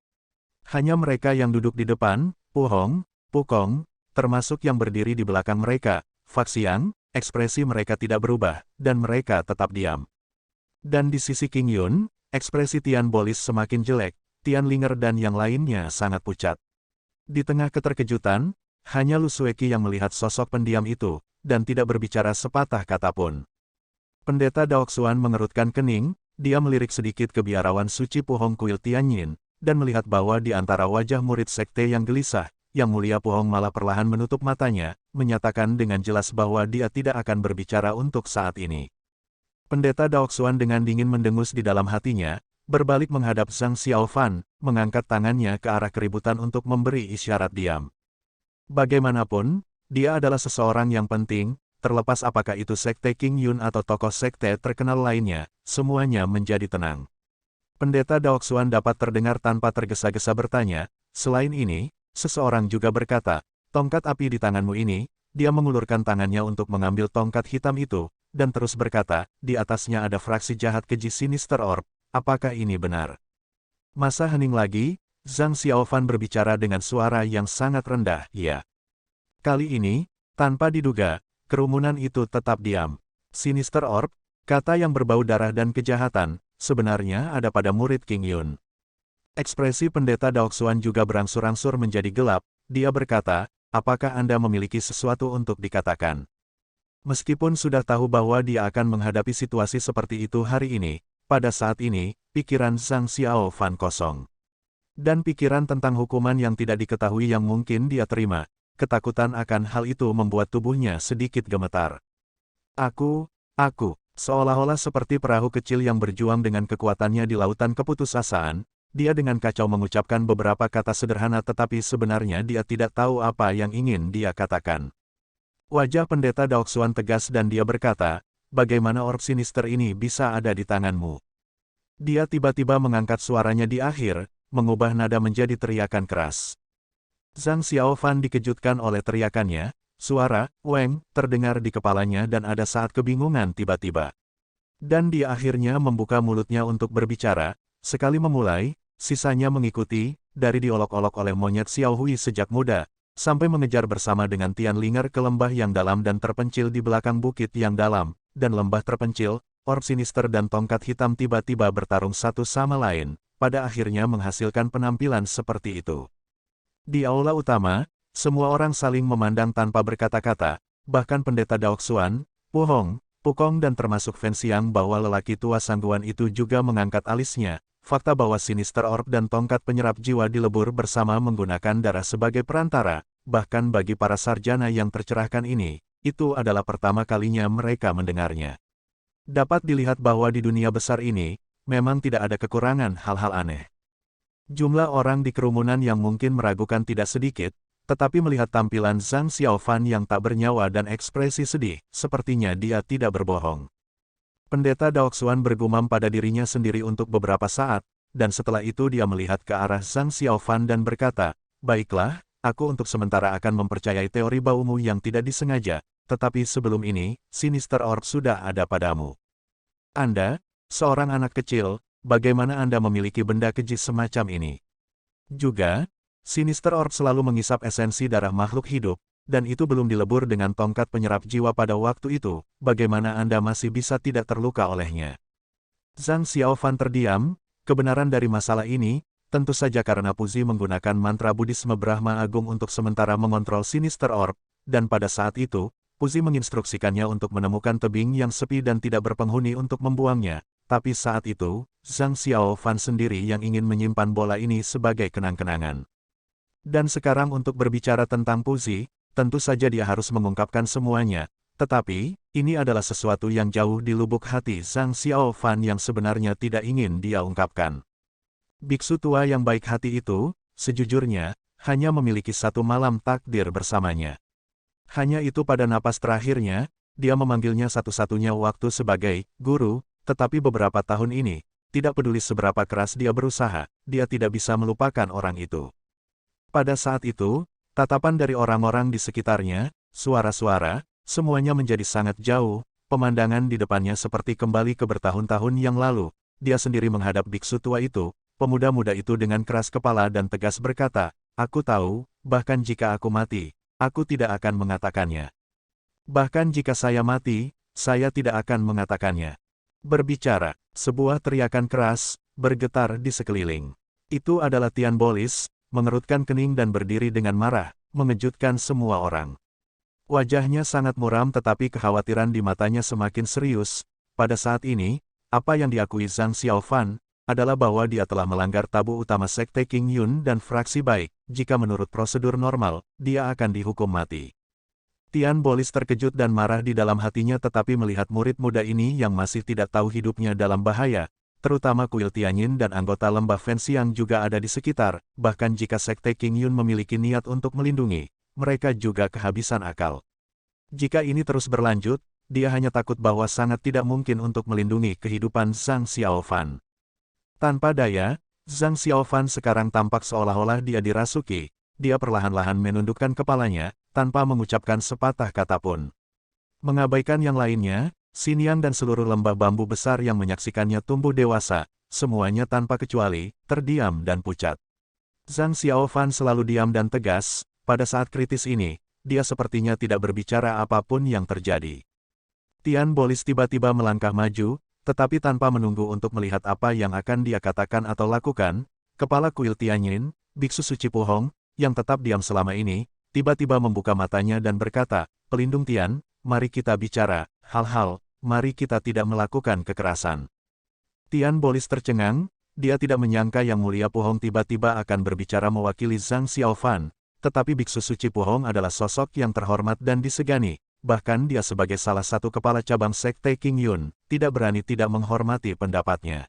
Hanya mereka yang duduk di depan, Pu Hong, Pu Kong, termasuk yang berdiri di belakang mereka, Faxiang, ekspresi mereka tidak berubah, dan mereka tetap diam. Dan di sisi King Yun, ekspresi Tian Bolis semakin jelek, Tian Linger dan yang lainnya sangat pucat. Di tengah keterkejutan, hanya Lu Sueki yang melihat sosok pendiam itu, dan tidak berbicara sepatah kata pun. Pendeta Daoxuan mengerutkan kening, dia melirik sedikit ke biarawan suci Pu Hong kuil Tianyin, dan melihat bahwa di antara wajah murid sekte yang gelisah, Yang Mulia Pu Hong malah perlahan menutup matanya, menyatakan dengan jelas bahwa dia tidak akan berbicara untuk saat ini. Pendeta Daoxuan dengan dingin mendengus di dalam hatinya, berbalik menghadap Zhang Xiaofan, mengangkat tangannya ke arah keributan untuk memberi isyarat diam. Bagaimanapun, dia adalah seseorang yang penting, terlepas apakah itu sekte King Yun atau tokoh sekte terkenal lainnya, semuanya menjadi tenang. Pendeta Daoxuan dapat terdengar tanpa tergesa-gesa bertanya, selain ini, seseorang juga berkata, tongkat api di tanganmu ini, dia mengulurkan tangannya untuk mengambil tongkat hitam itu, dan terus berkata, di atasnya ada fraksi jahat keji Sinister Orb, apakah ini benar? Masa hening lagi, Zhang Xiaofan berbicara dengan suara yang sangat rendah, ya. Kali ini, tanpa diduga, kerumunan itu tetap diam. Sinister Orb, kata yang berbau darah dan kejahatan, sebenarnya ada pada murid King Yun. Ekspresi pendeta Daoxuan juga berangsur-angsur menjadi gelap, dia berkata, apakah Anda memiliki sesuatu untuk dikatakan? Meskipun sudah tahu bahwa dia akan menghadapi situasi seperti itu hari ini, pada saat ini, pikiran Zhang Xiaofan kosong. Dan pikiran tentang hukuman yang tidak diketahui yang mungkin dia terima, ketakutan akan hal itu membuat tubuhnya sedikit gemetar. Aku, seolah-olah seperti perahu kecil yang berjuang dengan kekuatannya di lautan keputusasaan, dia dengan kacau mengucapkan beberapa kata sederhana tetapi sebenarnya dia tidak tahu apa yang ingin dia katakan. Wajah pendeta Daoxuan tegas dan dia berkata, bagaimana orb sinister ini bisa ada di tanganmu? Dia tiba-tiba mengangkat suaranya di akhir, mengubah nada menjadi teriakan keras. Zhang Xiaofan dikejutkan oleh teriakannya, suara, Weng, terdengar di kepalanya dan ada saat kebingungan tiba-tiba. Dan dia akhirnya membuka mulutnya untuk berbicara, sekali memulai, sisanya mengikuti, dari diolok-olok oleh monyet Xiao Hui sejak muda, sampai mengejar bersama dengan Tian Linger ke lembah yang dalam dan terpencil di belakang bukit yang dalam, dan lembah terpencil, orb sinister dan tongkat hitam tiba-tiba bertarung satu sama lain, pada akhirnya menghasilkan penampilan seperti itu. Di aula utama, semua orang saling memandang tanpa berkata-kata, bahkan pendeta Daoxuan, Pu Hong, Pu Kong dan termasuk Fen Xiang bahwa lelaki tua sangguan itu juga mengangkat alisnya. Fakta bahwa Sinister Orb dan tongkat penyerap jiwa dilebur bersama menggunakan darah sebagai perantara, bahkan bagi para sarjana yang tercerahkan ini, itu adalah pertama kalinya mereka mendengarnya. Dapat dilihat bahwa di dunia besar ini, memang tidak ada kekurangan hal-hal aneh. Jumlah orang di kerumunan yang mungkin meragukan tidak sedikit, Tetapi melihat tampilan Zhang Xiaofan yang tak bernyawa dan ekspresi sedih, sepertinya dia tidak berbohong. Pendeta Daoxuan bergumam pada dirinya sendiri untuk beberapa saat, dan setelah itu dia melihat ke arah Zhang Xiaofan dan berkata, "Baiklah, aku untuk sementara akan mempercayai teori baumu yang tidak disengaja, tetapi sebelum ini, Sinister Orb sudah ada padamu. Anda, seorang anak kecil, bagaimana Anda memiliki benda keji semacam ini? Juga, Sinister Orb selalu mengisap esensi darah makhluk hidup, dan itu belum dilebur dengan tongkat penyerap jiwa pada waktu itu, bagaimana Anda masih bisa tidak terluka olehnya?" Zhang Xiaofan terdiam, kebenaran dari masalah ini, tentu saja karena Puzi menggunakan mantra Buddhisme Brahma Agung untuk sementara mengontrol Sinister Orb, dan pada saat itu, Puzi menginstruksikannya untuk menemukan tebing yang sepi dan tidak berpenghuni untuk membuangnya, tapi saat itu, Zhang Xiaofan sendiri yang ingin menyimpan bola ini sebagai kenang-kenangan. Dan sekarang untuk berbicara tentang Puzi, tentu saja dia harus mengungkapkan semuanya, tetapi, ini adalah sesuatu yang jauh di lubuk hati Zhang Xiaofan yang sebenarnya tidak ingin dia ungkapkan. Biksu tua yang baik hati itu, sejujurnya, hanya memiliki satu malam takdir bersamanya. Hanya itu pada napas terakhirnya, dia memanggilnya satu-satunya waktu sebagai guru, tetapi beberapa tahun ini, tidak peduli seberapa keras dia berusaha, dia tidak bisa melupakan orang itu. Pada saat itu, tatapan dari orang-orang di sekitarnya, suara-suara, semuanya menjadi sangat jauh, pemandangan di depannya seperti kembali ke bertahun-tahun yang lalu. Dia sendiri menghadap biksu tua itu, pemuda-muda itu dengan keras kepala dan tegas berkata, "Aku tahu, bahkan jika aku mati, aku tidak akan mengatakannya. Bahkan jika saya mati, saya tidak akan mengatakannya." Berbicara, sebuah teriakan keras, bergetar di sekeliling. Itu adalah Tian Bolis, mengerutkan kening dan berdiri dengan marah, mengejutkan semua orang. Wajahnya sangat muram tetapi kekhawatiran di matanya semakin serius. Pada saat ini, apa yang diakui Zhang Xiaofan, adalah bahwa dia telah melanggar tabu utama Sekte King Yun dan fraksi baik. Jika menurut prosedur normal, dia akan dihukum mati. Tian Bolis terkejut dan marah di dalam hatinya tetapi melihat murid muda ini yang masih tidak tahu hidupnya dalam bahaya, terutama kuil Tianyin dan anggota lembah Fenxiang juga ada di sekitar, bahkan jika Sekte King Yun memiliki niat untuk melindungi, mereka juga kehabisan akal. Jika ini terus berlanjut, dia hanya takut bahwa sangat tidak mungkin untuk melindungi kehidupan Zhang Xiaofan. Tanpa daya, Zhang Xiaofan sekarang tampak seolah-olah dia dirasuki. Dia perlahan-lahan menundukkan kepalanya, tanpa mengucapkan sepatah kata pun. Mengabaikan yang lainnya, Xiniang dan seluruh lembah bambu besar yang menyaksikannya tumbuh dewasa, semuanya tanpa kecuali, terdiam dan pucat. Zhang Xiaofan selalu diam dan tegas. Pada saat kritis ini, dia sepertinya tidak berbicara apapun yang terjadi. Tian Bolis tiba-tiba melangkah maju, tetapi tanpa menunggu untuk melihat apa yang akan dia katakan atau lakukan, kepala kuil Tianyin, Biksu Suci Puhong, yang tetap diam selama ini, tiba-tiba membuka matanya dan berkata, "Pelindung Tian, mari kita bicara, hal-hal, mari kita tidak melakukan kekerasan." Tian Bolis tercengang, dia tidak menyangka Yang Mulia Puhong tiba-tiba akan berbicara mewakili Zhang Xiaofan. Tetapi Biksu Suci Puhong adalah sosok yang terhormat dan disegani, bahkan dia sebagai salah satu kepala cabang Sekte King Yun, tidak berani tidak menghormati pendapatnya.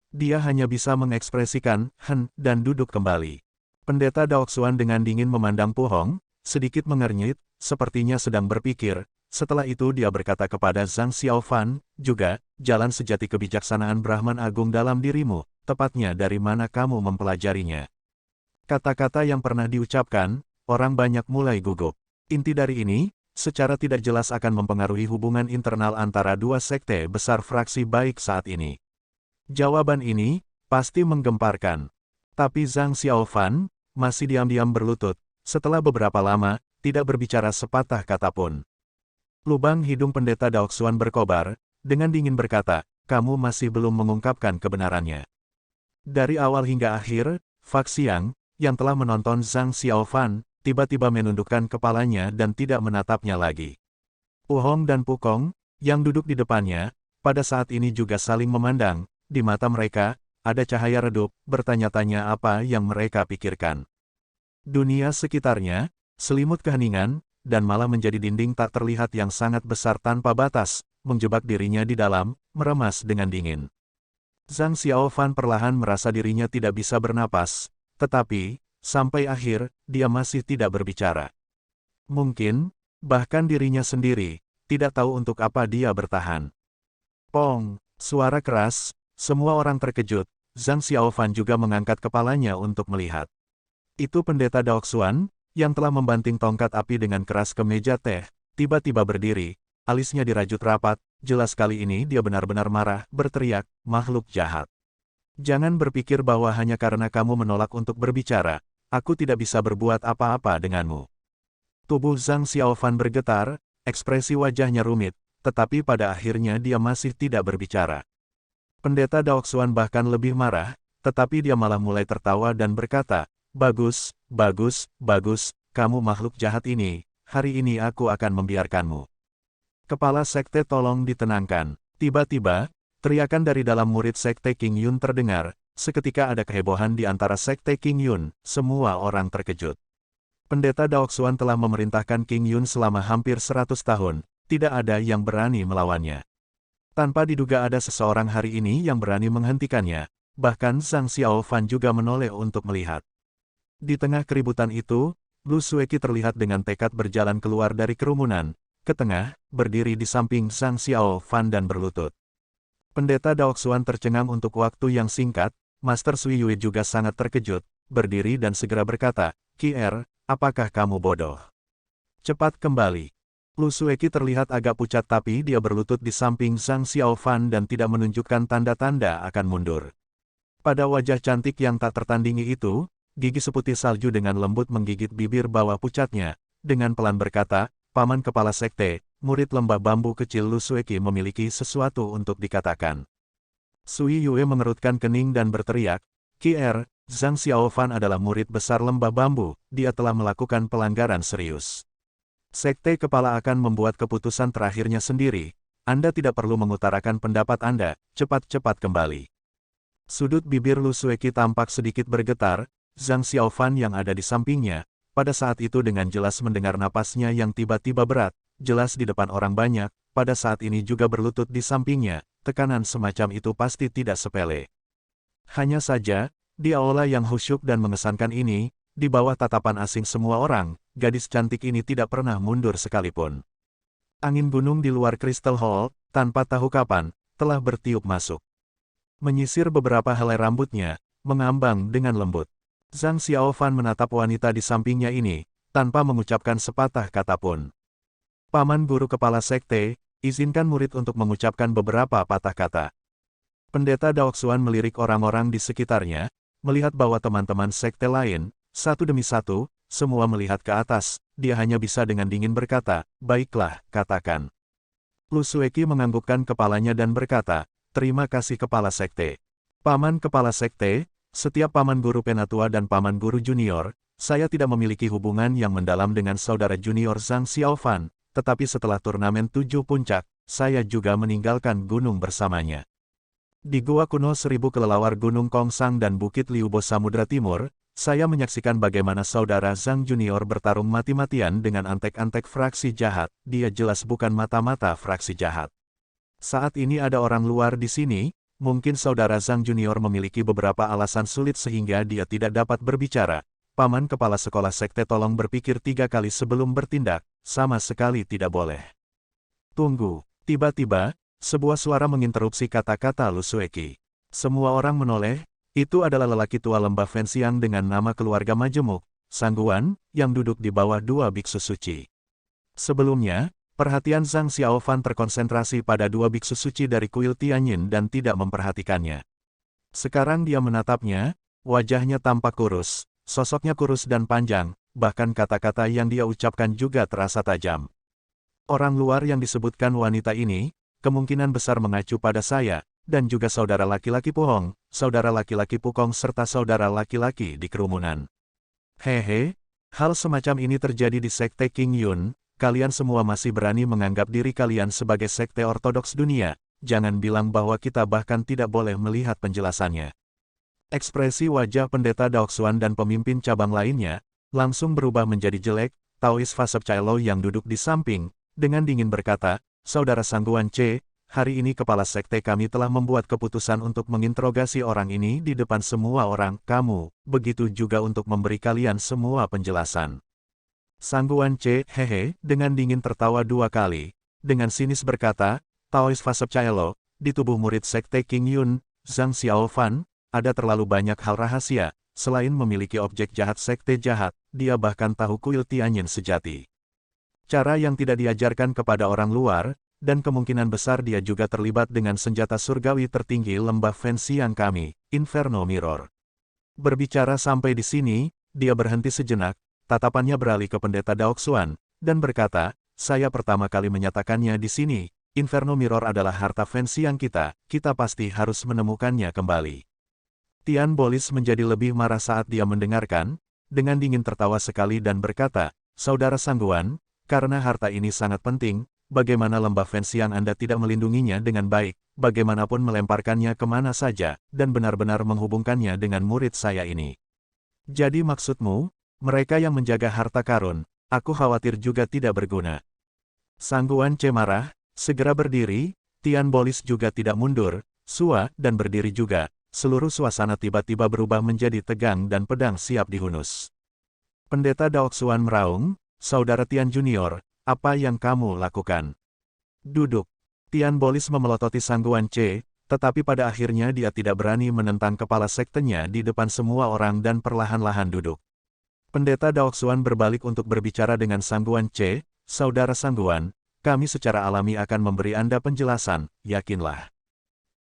Dia hanya bisa mengekspresikan, dan duduk kembali. Pendeta Daoxuan dengan dingin memandang Puhong, sedikit mengernyit, sepertinya sedang berpikir. Setelah itu dia berkata kepada Zhang Xiaofan, juga, jalan sejati kebijaksanaan Brahman Agung dalam dirimu, tepatnya dari mana kamu mempelajarinya. Kata-kata yang pernah diucapkan, orang banyak mulai gugup. Inti dari ini, secara tidak jelas akan mempengaruhi hubungan internal antara dua sekte besar fraksi baik saat ini. Jawaban ini, pasti menggemparkan. Tapi Zhang Xiaofan, masih diam-diam berlutut, setelah beberapa lama, tidak berbicara sepatah kata pun. Lubang hidung pendeta Daoxuan berkobar, dengan dingin berkata, "Kamu masih belum mengungkapkan kebenarannya." Dari awal hingga akhir, Faxiang, yang telah menonton Zhang Xiaofan, tiba-tiba menundukkan kepalanya dan tidak menatapnya lagi. Puhong dan Pukong, yang duduk di depannya, pada saat ini juga saling memandang, di mata mereka, ada cahaya redup, bertanya-tanya apa yang mereka pikirkan. Dunia sekitarnya, selimut keheningan, dan malah menjadi dinding tak terlihat yang sangat besar tanpa batas, menjebak dirinya di dalam, meremas dengan dingin. Zhang Xiaofan perlahan merasa dirinya tidak bisa bernapas, tetapi, sampai akhir, dia masih tidak berbicara. Mungkin, bahkan dirinya sendiri, tidak tahu untuk apa dia bertahan. Pong, suara keras, semua orang terkejut, Zhang Xiaofan juga mengangkat kepalanya untuk melihat. Itu pendeta Daoxuan, yang telah membanting tongkat api dengan keras ke meja teh, tiba-tiba berdiri, alisnya dirajut rapat, jelas kali ini dia benar-benar marah, berteriak, makhluk jahat. Jangan berpikir bahwa hanya karena kamu menolak untuk berbicara, aku tidak bisa berbuat apa-apa denganmu. Tubuh Zhang Xiaofan bergetar, ekspresi wajahnya rumit, tetapi pada akhirnya dia masih tidak berbicara. Pendeta Daoxuan bahkan lebih marah, tetapi dia malah mulai tertawa dan berkata, bagus, bagus, bagus, kamu makhluk jahat ini, hari ini aku akan membiarkanmu. Kepala sekte tolong ditenangkan. Tiba-tiba, teriakan dari dalam murid sekte King Yun terdengar, seketika ada kehebohan di antara sekte King Yun, semua orang terkejut. Pendeta Daoxuan telah memerintahkan King Yun selama hampir 100 tahun, tidak ada yang berani melawannya. Tanpa diduga ada seseorang hari ini yang berani menghentikannya, bahkan Zhang Xiaofan juga menoleh untuk melihat. Di tengah keributan itu, Lu Sueki terlihat dengan tekad berjalan keluar dari kerumunan, ke tengah, berdiri di samping Zhang Xiaofan dan berlutut. Pendeta Daoxuan tercengang untuk waktu yang singkat, Master Sui Yue juga sangat terkejut, berdiri dan segera berkata, Kier, apakah kamu bodoh? Cepat kembali. Lu Sueki terlihat agak pucat tapi dia berlutut di samping Zhang Xiaofan dan tidak menunjukkan tanda-tanda akan mundur. Pada wajah cantik yang tak tertandingi itu, gigi seputih salju dengan lembut menggigit bibir bawah pucatnya, dengan pelan berkata, Paman Kepala Sekte, murid lembah bambu kecil Lu Sueki memiliki sesuatu untuk dikatakan. Sui Yue mengerutkan kening dan berteriak, Kier, Zhang Xiaofan adalah murid besar lembah bambu, dia telah melakukan pelanggaran serius. Sekte Kepala akan membuat keputusan terakhirnya sendiri, Anda tidak perlu mengutarakan pendapat Anda, cepat-cepat kembali. Sudut bibir Lu Sueki tampak sedikit bergetar, Zhang Xiaofan yang ada di sampingnya, pada saat itu dengan jelas mendengar napasnya yang tiba-tiba berat, jelas di depan orang banyak, pada saat ini juga berlutut di sampingnya, tekanan semacam itu pasti tidak sepele. Hanya saja, di aula yang khusyuk dan mengesankan ini, di bawah tatapan asing semua orang, gadis cantik ini tidak pernah mundur sekalipun. Angin gunung di luar Crystal Hall, tanpa tahu kapan, telah bertiup masuk. Menyisir beberapa helai rambutnya, mengambang dengan lembut. Zhang Xiaofan menatap wanita di sampingnya ini, tanpa mengucapkan sepatah kata pun. Paman Guru Kepala Sekte, izinkan murid untuk mengucapkan beberapa patah kata. Pendeta Daoxuan melirik orang-orang di sekitarnya, melihat bahwa teman-teman sekte lain, satu demi satu, semua melihat ke atas, dia hanya bisa dengan dingin berkata, baiklah, katakan. Lu Sueki menganggukkan kepalanya dan berkata, terima kasih Kepala Sekte. Paman Kepala Sekte, setiap Paman Guru Penatua dan Paman Guru Junior, saya tidak memiliki hubungan yang mendalam dengan saudara junior Zhang Xiaofan, tetapi setelah turnamen 7 puncak, saya juga meninggalkan gunung bersamanya. Di Gua Kuno 1000 kelelawar Gunung Kongsang dan Bukit Liubo Samudra Timur, saya menyaksikan bagaimana saudara Zhang Junior bertarung mati-matian dengan antek-antek fraksi jahat, dia jelas bukan mata-mata fraksi jahat. Saat ini ada orang luar di sini, mungkin saudara Zhang Junior memiliki beberapa alasan sulit sehingga dia tidak dapat berbicara. Paman Kepala Sekolah Sekte tolong berpikir 3 kali sebelum bertindak, sama sekali tidak boleh. Tunggu, tiba-tiba, sebuah suara menginterupsi kata-kata Lu Sueki. Semua orang menoleh. Itu adalah lelaki tua lembah Fenxiang dengan nama keluarga majemuk, Sangguan, yang duduk di bawah 2 biksu suci. Sebelumnya, perhatian Zhang Xiaofan terkonsentrasi pada 2 biksu suci dari kuil Tianyin dan tidak memperhatikannya. Sekarang dia menatapnya, wajahnya tampak kurus, sosoknya kurus dan panjang, bahkan kata-kata yang dia ucapkan juga terasa tajam. Orang luar yang disebutkan wanita ini, kemungkinan besar mengacu pada saya, dan juga saudara laki-laki Puhong, saudara laki-laki Pukong serta saudara laki-laki di kerumunan. Hehe, hal semacam ini terjadi di Sekte King Yun, kalian semua masih berani menganggap diri kalian sebagai sekte ortodoks dunia, jangan bilang bahwa kita bahkan tidak boleh melihat penjelasannya. Ekspresi wajah pendeta Daoxuan dan pemimpin cabang lainnya, langsung berubah menjadi jelek, Taois Fasep Chailo yang duduk di samping, dengan dingin berkata, Saudara Sangguan C, hari ini kepala sekte kami telah membuat keputusan untuk menginterogasi orang ini di depan semua orang, kamu, begitu juga untuk memberi kalian semua penjelasan. Sangguan C, hehe, dengan dingin tertawa 2 kali. Dengan sinis berkata, Taoist Fasepcaelo, di tubuh murid sekte King Yun, Zhang Xiaofan, ada terlalu banyak hal rahasia, selain memiliki objek jahat sekte jahat, dia bahkan tahu kuil Tianyin sejati. Cara yang tidak diajarkan kepada orang luar, dan kemungkinan besar dia juga terlibat dengan senjata surgawi tertinggi lembah Fenxiang kami, Inferno Mirror. Berbicara sampai di sini, dia berhenti sejenak, tatapannya beralih ke pendeta Daoxuan, dan berkata, saya pertama kali menyatakannya di sini, Inferno Mirror adalah harta Fenxiang kita pasti harus menemukannya kembali. Tian Bolis menjadi lebih marah saat dia mendengarkan, dengan dingin tertawa sekali dan berkata, Saudara Sangguan, karena harta ini sangat penting, bagaimana lembah Fenxiang Anda tidak melindunginya dengan baik, bagaimanapun melemparkannya kemana saja, dan benar-benar menghubungkannya dengan murid saya ini. Jadi maksudmu, mereka yang menjaga harta karun, aku khawatir juga tidak berguna. Sangguan C marah, segera berdiri, Tian Bolis juga tidak mundur, sua, dan berdiri juga, seluruh suasana tiba-tiba berubah menjadi tegang dan pedang siap dihunus. Pendeta Daoxuan meraung, Saudara Tian Junior, apa yang kamu lakukan? Duduk. Tian Bolis memelototi Sangguan C, tetapi pada akhirnya dia tidak berani menentang kepala sektenya di depan semua orang dan perlahan-lahan duduk. Pendeta Daoxuan berbalik untuk berbicara dengan Sangguan C, Saudara Sangguan, kami secara alami akan memberi Anda penjelasan, yakinlah.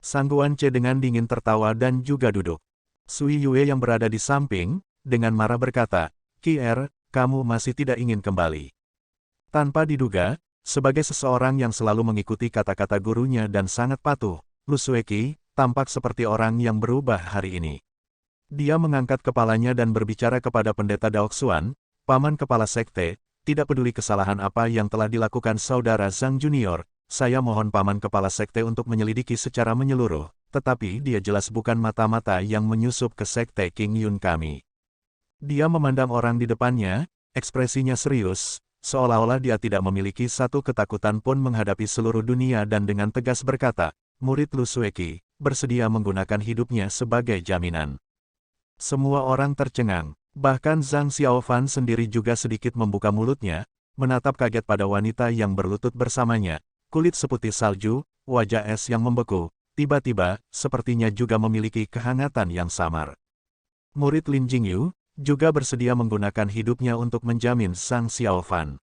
Sangguan C dengan dingin tertawa dan juga duduk. Sui Yue yang berada di samping, dengan marah berkata, Kier, kamu masih tidak ingin kembali. Tanpa diduga, sebagai seseorang yang selalu mengikuti kata-kata gurunya dan sangat patuh, Lu Sueki tampak seperti orang yang berubah hari ini. Dia mengangkat kepalanya dan berbicara kepada pendeta Daoxuan, paman kepala sekte, tidak peduli kesalahan apa yang telah dilakukan saudara Zhang Junior, saya mohon paman kepala sekte untuk menyelidiki secara menyeluruh, tetapi dia jelas bukan mata-mata yang menyusup ke sekte King Yun kami. Dia memandang orang di depannya, ekspresinya serius, seolah-olah dia tidak memiliki satu ketakutan pun menghadapi seluruh dunia dan dengan tegas berkata, murid Lu Sueki, bersedia menggunakan hidupnya sebagai jaminan. Semua orang tercengang, bahkan Zhang Xiaofan sendiri juga sedikit membuka mulutnya, menatap kaget pada wanita yang berlutut bersamanya, kulit seputih salju, wajah es yang membeku, tiba-tiba, sepertinya juga memiliki kehangatan yang samar. Murid Lin Jingyu juga bersedia menggunakan hidupnya untuk menjamin Zhang Xiaofan.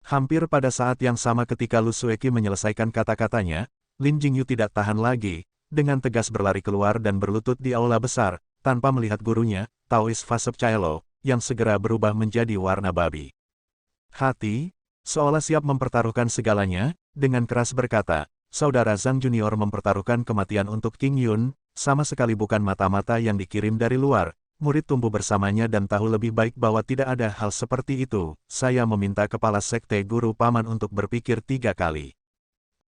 Hampir pada saat yang sama ketika Lu Sueki menyelesaikan kata-katanya, Lin Jingyu tidak tahan lagi, dengan tegas berlari keluar dan berlutut di aula besar, tanpa melihat gurunya, Taoist Fasepcaelo, yang segera berubah menjadi warna babi. Hati, seolah siap mempertaruhkan segalanya, dengan keras berkata, Saudara Zhang Junior mempertaruhkan kematian untuk King Yun, sama sekali bukan mata-mata yang dikirim dari luar. Murid tumbuh bersamanya dan tahu lebih baik bahwa tidak ada hal seperti itu. Saya meminta kepala sekte guru paman untuk berpikir 3 kali.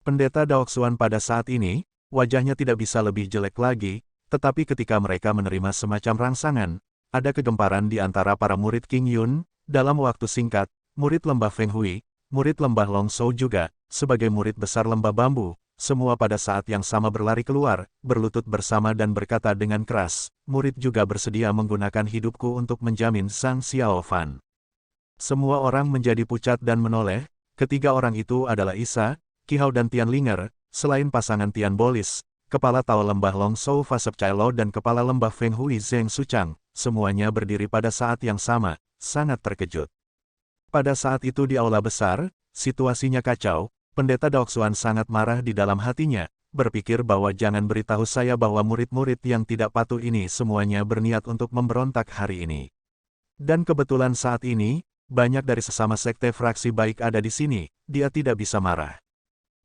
Pendeta Daoxuan pada saat ini, wajahnya tidak bisa lebih jelek lagi, tetapi ketika mereka menerima semacam rangsangan, ada kegemparan di antara para murid King Yun, dalam waktu singkat, murid lembah Feng Hui, murid lembah Long Shou juga, sebagai murid besar lembah bambu, semua pada saat yang sama berlari keluar, berlutut bersama dan berkata dengan keras, murid juga bersedia menggunakan hidupku untuk menjamin Zhang Xiaofan. Semua orang menjadi pucat dan menoleh, ketiga orang itu adalah Isa, Qihao dan Tian Linger, selain pasangan Tian Bolis, kepala Tao lembah Long Shou Fasepcaelo dan kepala lembah Feng Hui Zheng Suchang, semuanya berdiri pada saat yang sama, sangat terkejut. Pada saat itu di aula besar, situasinya kacau. Pendeta Daoxuan sangat marah di dalam hatinya, berpikir bahwa jangan beritahu saya bahwa murid-murid yang tidak patuh ini semuanya berniat untuk memberontak hari ini. Dan kebetulan saat ini, banyak dari sesama sekte fraksi baik ada di sini, dia tidak bisa marah.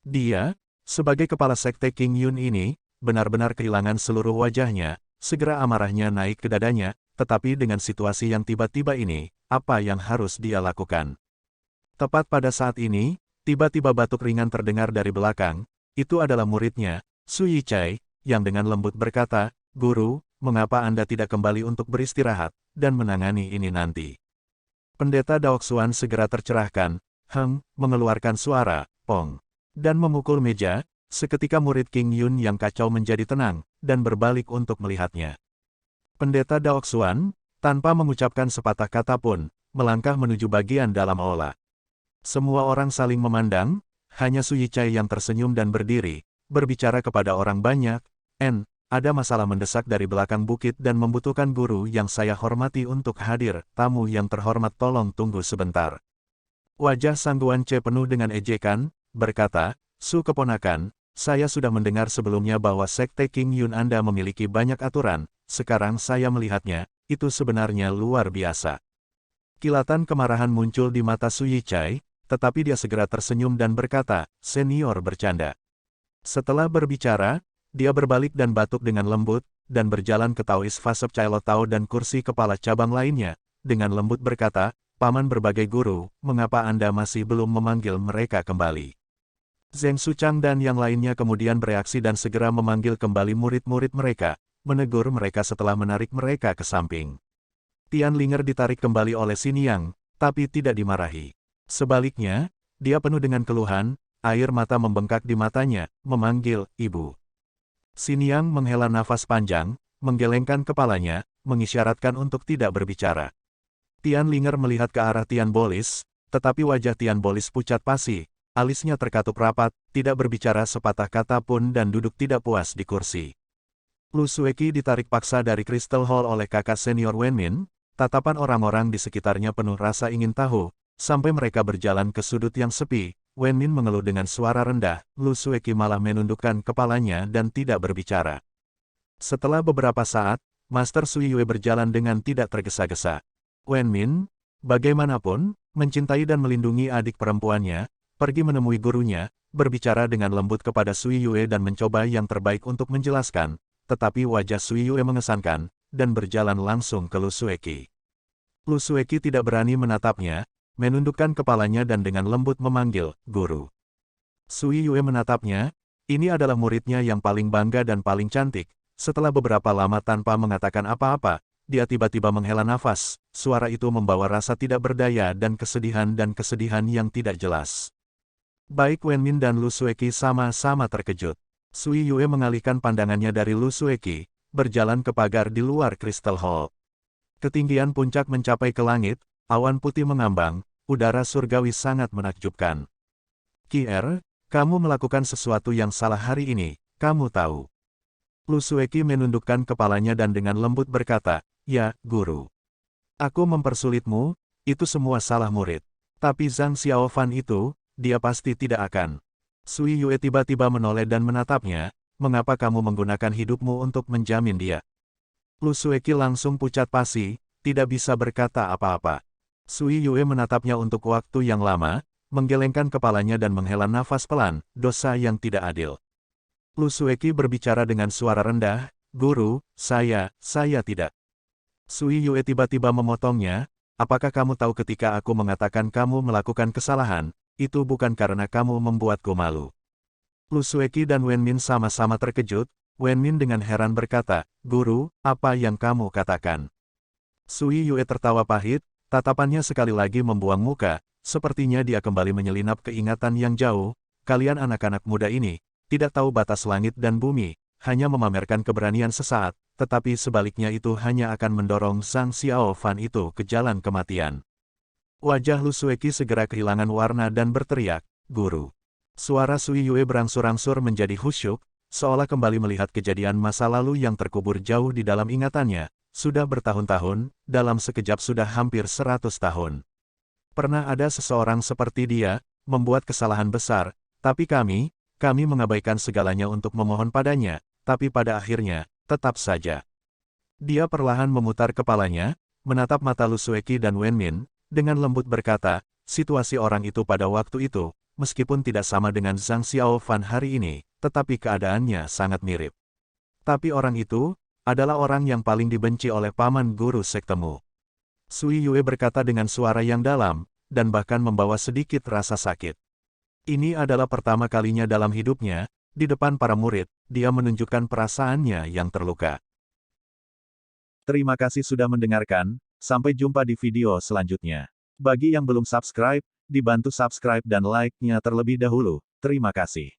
Dia, sebagai kepala sekte King Yun ini, benar-benar kehilangan seluruh wajahnya, segera amarahnya naik ke dadanya, tetapi dengan situasi yang tiba-tiba ini, apa yang harus dia lakukan? Tepat pada saat ini, tiba-tiba batuk ringan terdengar dari belakang, itu adalah muridnya, Su Yichai, yang dengan lembut berkata, Guru, mengapa Anda tidak kembali untuk beristirahat, dan menangani ini nanti? Pendeta Daoxuan segera tercerahkan, mengeluarkan suara, pong, dan memukul meja, seketika murid King Yun yang kacau menjadi tenang, dan berbalik untuk melihatnya. Pendeta Daoxuan, tanpa mengucapkan sepatah kata pun, melangkah menuju bagian dalam aula. Semua orang saling memandang, hanya Su Yichai yang tersenyum dan berdiri, berbicara kepada orang banyak, ada masalah mendesak dari belakang bukit dan membutuhkan guru yang saya hormati untuk hadir, tamu yang terhormat tolong tunggu sebentar. Wajah Sang Guance penuh dengan ejekan, berkata, Su keponakan, saya sudah mendengar sebelumnya bahwa Sekte King Yun Anda memiliki banyak aturan, sekarang saya melihatnya, itu sebenarnya luar biasa. Kilatan kemarahan muncul di mata Su Yichai, tetapi dia segera tersenyum dan berkata, senior bercanda. Setelah berbicara, dia berbalik dan batuk dengan lembut, dan berjalan ke Taoist Fasep Cailot Tao dan kursi kepala cabang lainnya, dengan lembut berkata, Paman berbagai guru, mengapa Anda masih belum memanggil mereka kembali? Zheng Suchang dan yang lainnya kemudian bereaksi dan segera memanggil kembali murid-murid mereka, menegur mereka setelah menarik mereka ke samping. Tian Linger ditarik kembali oleh Xin Yang, tapi tidak dimarahi. Sebaliknya, dia penuh dengan keluhan, air mata membengkak di matanya, memanggil, Ibu. Xin Yang menghela nafas panjang, menggelengkan kepalanya, mengisyaratkan untuk tidak berbicara. Tian Linger melihat ke arah Tian Bolis, tetapi wajah Tian Bolis pucat pasi, alisnya terkatup rapat, tidak berbicara sepatah kata pun dan duduk tidak puas di kursi. Lu Sueki ditarik paksa dari Crystal Hall oleh kakak senior Wen Min, tatapan orang-orang di sekitarnya penuh rasa ingin tahu, sampai mereka berjalan ke sudut yang sepi, Wen Min mengeluh dengan suara rendah, Lu Sueki malah menundukkan kepalanya dan tidak berbicara. Setelah beberapa saat, Master Sui Yue berjalan dengan tidak tergesa-gesa. Wen Min, bagaimanapun, mencintai dan melindungi adik perempuannya, pergi menemui gurunya, berbicara dengan lembut kepada Sui Yue dan mencoba yang terbaik untuk menjelaskan, tetapi wajah Sui Yue mengesankan, dan berjalan langsung ke Lu Sueki. Lu Sueki tidak berani menatapnya, menundukkan kepalanya dan dengan lembut memanggil, Guru. Sui Yue menatapnya, ini adalah muridnya yang paling bangga dan paling cantik, setelah beberapa lama tanpa mengatakan apa-apa, dia tiba-tiba menghela nafas, suara itu membawa rasa tidak berdaya dan kesedihan yang tidak jelas. Baik Wen Min dan Lu Sueki sama-sama terkejut. Sui Yue mengalihkan pandangannya dari Lu Sueki, berjalan ke pagar di luar Crystal Hall. Ketinggian puncak mencapai ke langit, awan putih mengambang, udara surgawi sangat menakjubkan. Kier, kamu melakukan sesuatu yang salah hari ini, kamu tahu. Lu Sueki menundukkan kepalanya dan dengan lembut berkata, ya, Guru. Aku mempersulitmu, itu semua salah murid. Tapi Zhang Xiaofan itu, dia pasti tidak akan. Sui Yue tiba-tiba menoleh dan menatapnya, mengapa kamu menggunakan hidupmu untuk menjamin dia? Lu Sueki langsung pucat pasi, tidak bisa berkata apa-apa. Sui Yue menatapnya untuk waktu yang lama, menggelengkan kepalanya dan menghela nafas pelan, dosa yang tidak adil. Lu Sueki berbicara dengan suara rendah, Guru, saya tidak. Sui Yue tiba-tiba memotongnya, apakah kamu tahu ketika aku mengatakan kamu melakukan kesalahan, itu bukan karena kamu membuatku malu. Lu Sueki dan Wen Min sama-sama terkejut, Wen Min dengan heran berkata, Guru, apa yang kamu katakan? Sui Yue tertawa pahit, tatapannya sekali lagi membuang muka, sepertinya dia kembali menyelinap ke ingatan yang jauh, kalian anak-anak muda ini, tidak tahu batas langit dan bumi, hanya memamerkan keberanian sesaat, tetapi sebaliknya itu hanya akan mendorong Zhang Xiaofan itu ke jalan kematian. Wajah Lu Sueki segera kehilangan warna dan berteriak, Guru. Suara Sui Yue berangsur-angsur menjadi khusyuk, seolah kembali melihat kejadian masa lalu yang terkubur jauh di dalam ingatannya, sudah bertahun-tahun, dalam sekejap sudah hampir 100 tahun. Pernah ada seseorang seperti dia, membuat kesalahan besar, tapi kami mengabaikan segalanya untuk memohon padanya, tapi pada akhirnya, tetap saja. Dia perlahan memutar kepalanya, menatap mata Lu Sueki dan Wen Min, dengan lembut berkata, situasi orang itu pada waktu itu, meskipun tidak sama dengan Zhang Xiaofan hari ini, tetapi keadaannya sangat mirip. Tapi orang itu, adalah orang yang paling dibenci oleh paman guru sektemu. Sui Yue berkata dengan suara yang dalam, dan bahkan membawa sedikit rasa sakit. Ini adalah pertama kalinya dalam hidupnya, di depan para murid, dia menunjukkan perasaannya yang terluka. Terima kasih sudah mendengarkan, sampai jumpa di video selanjutnya. Bagi yang belum subscribe, dibantu subscribe dan like-nya terlebih dahulu. Terima kasih.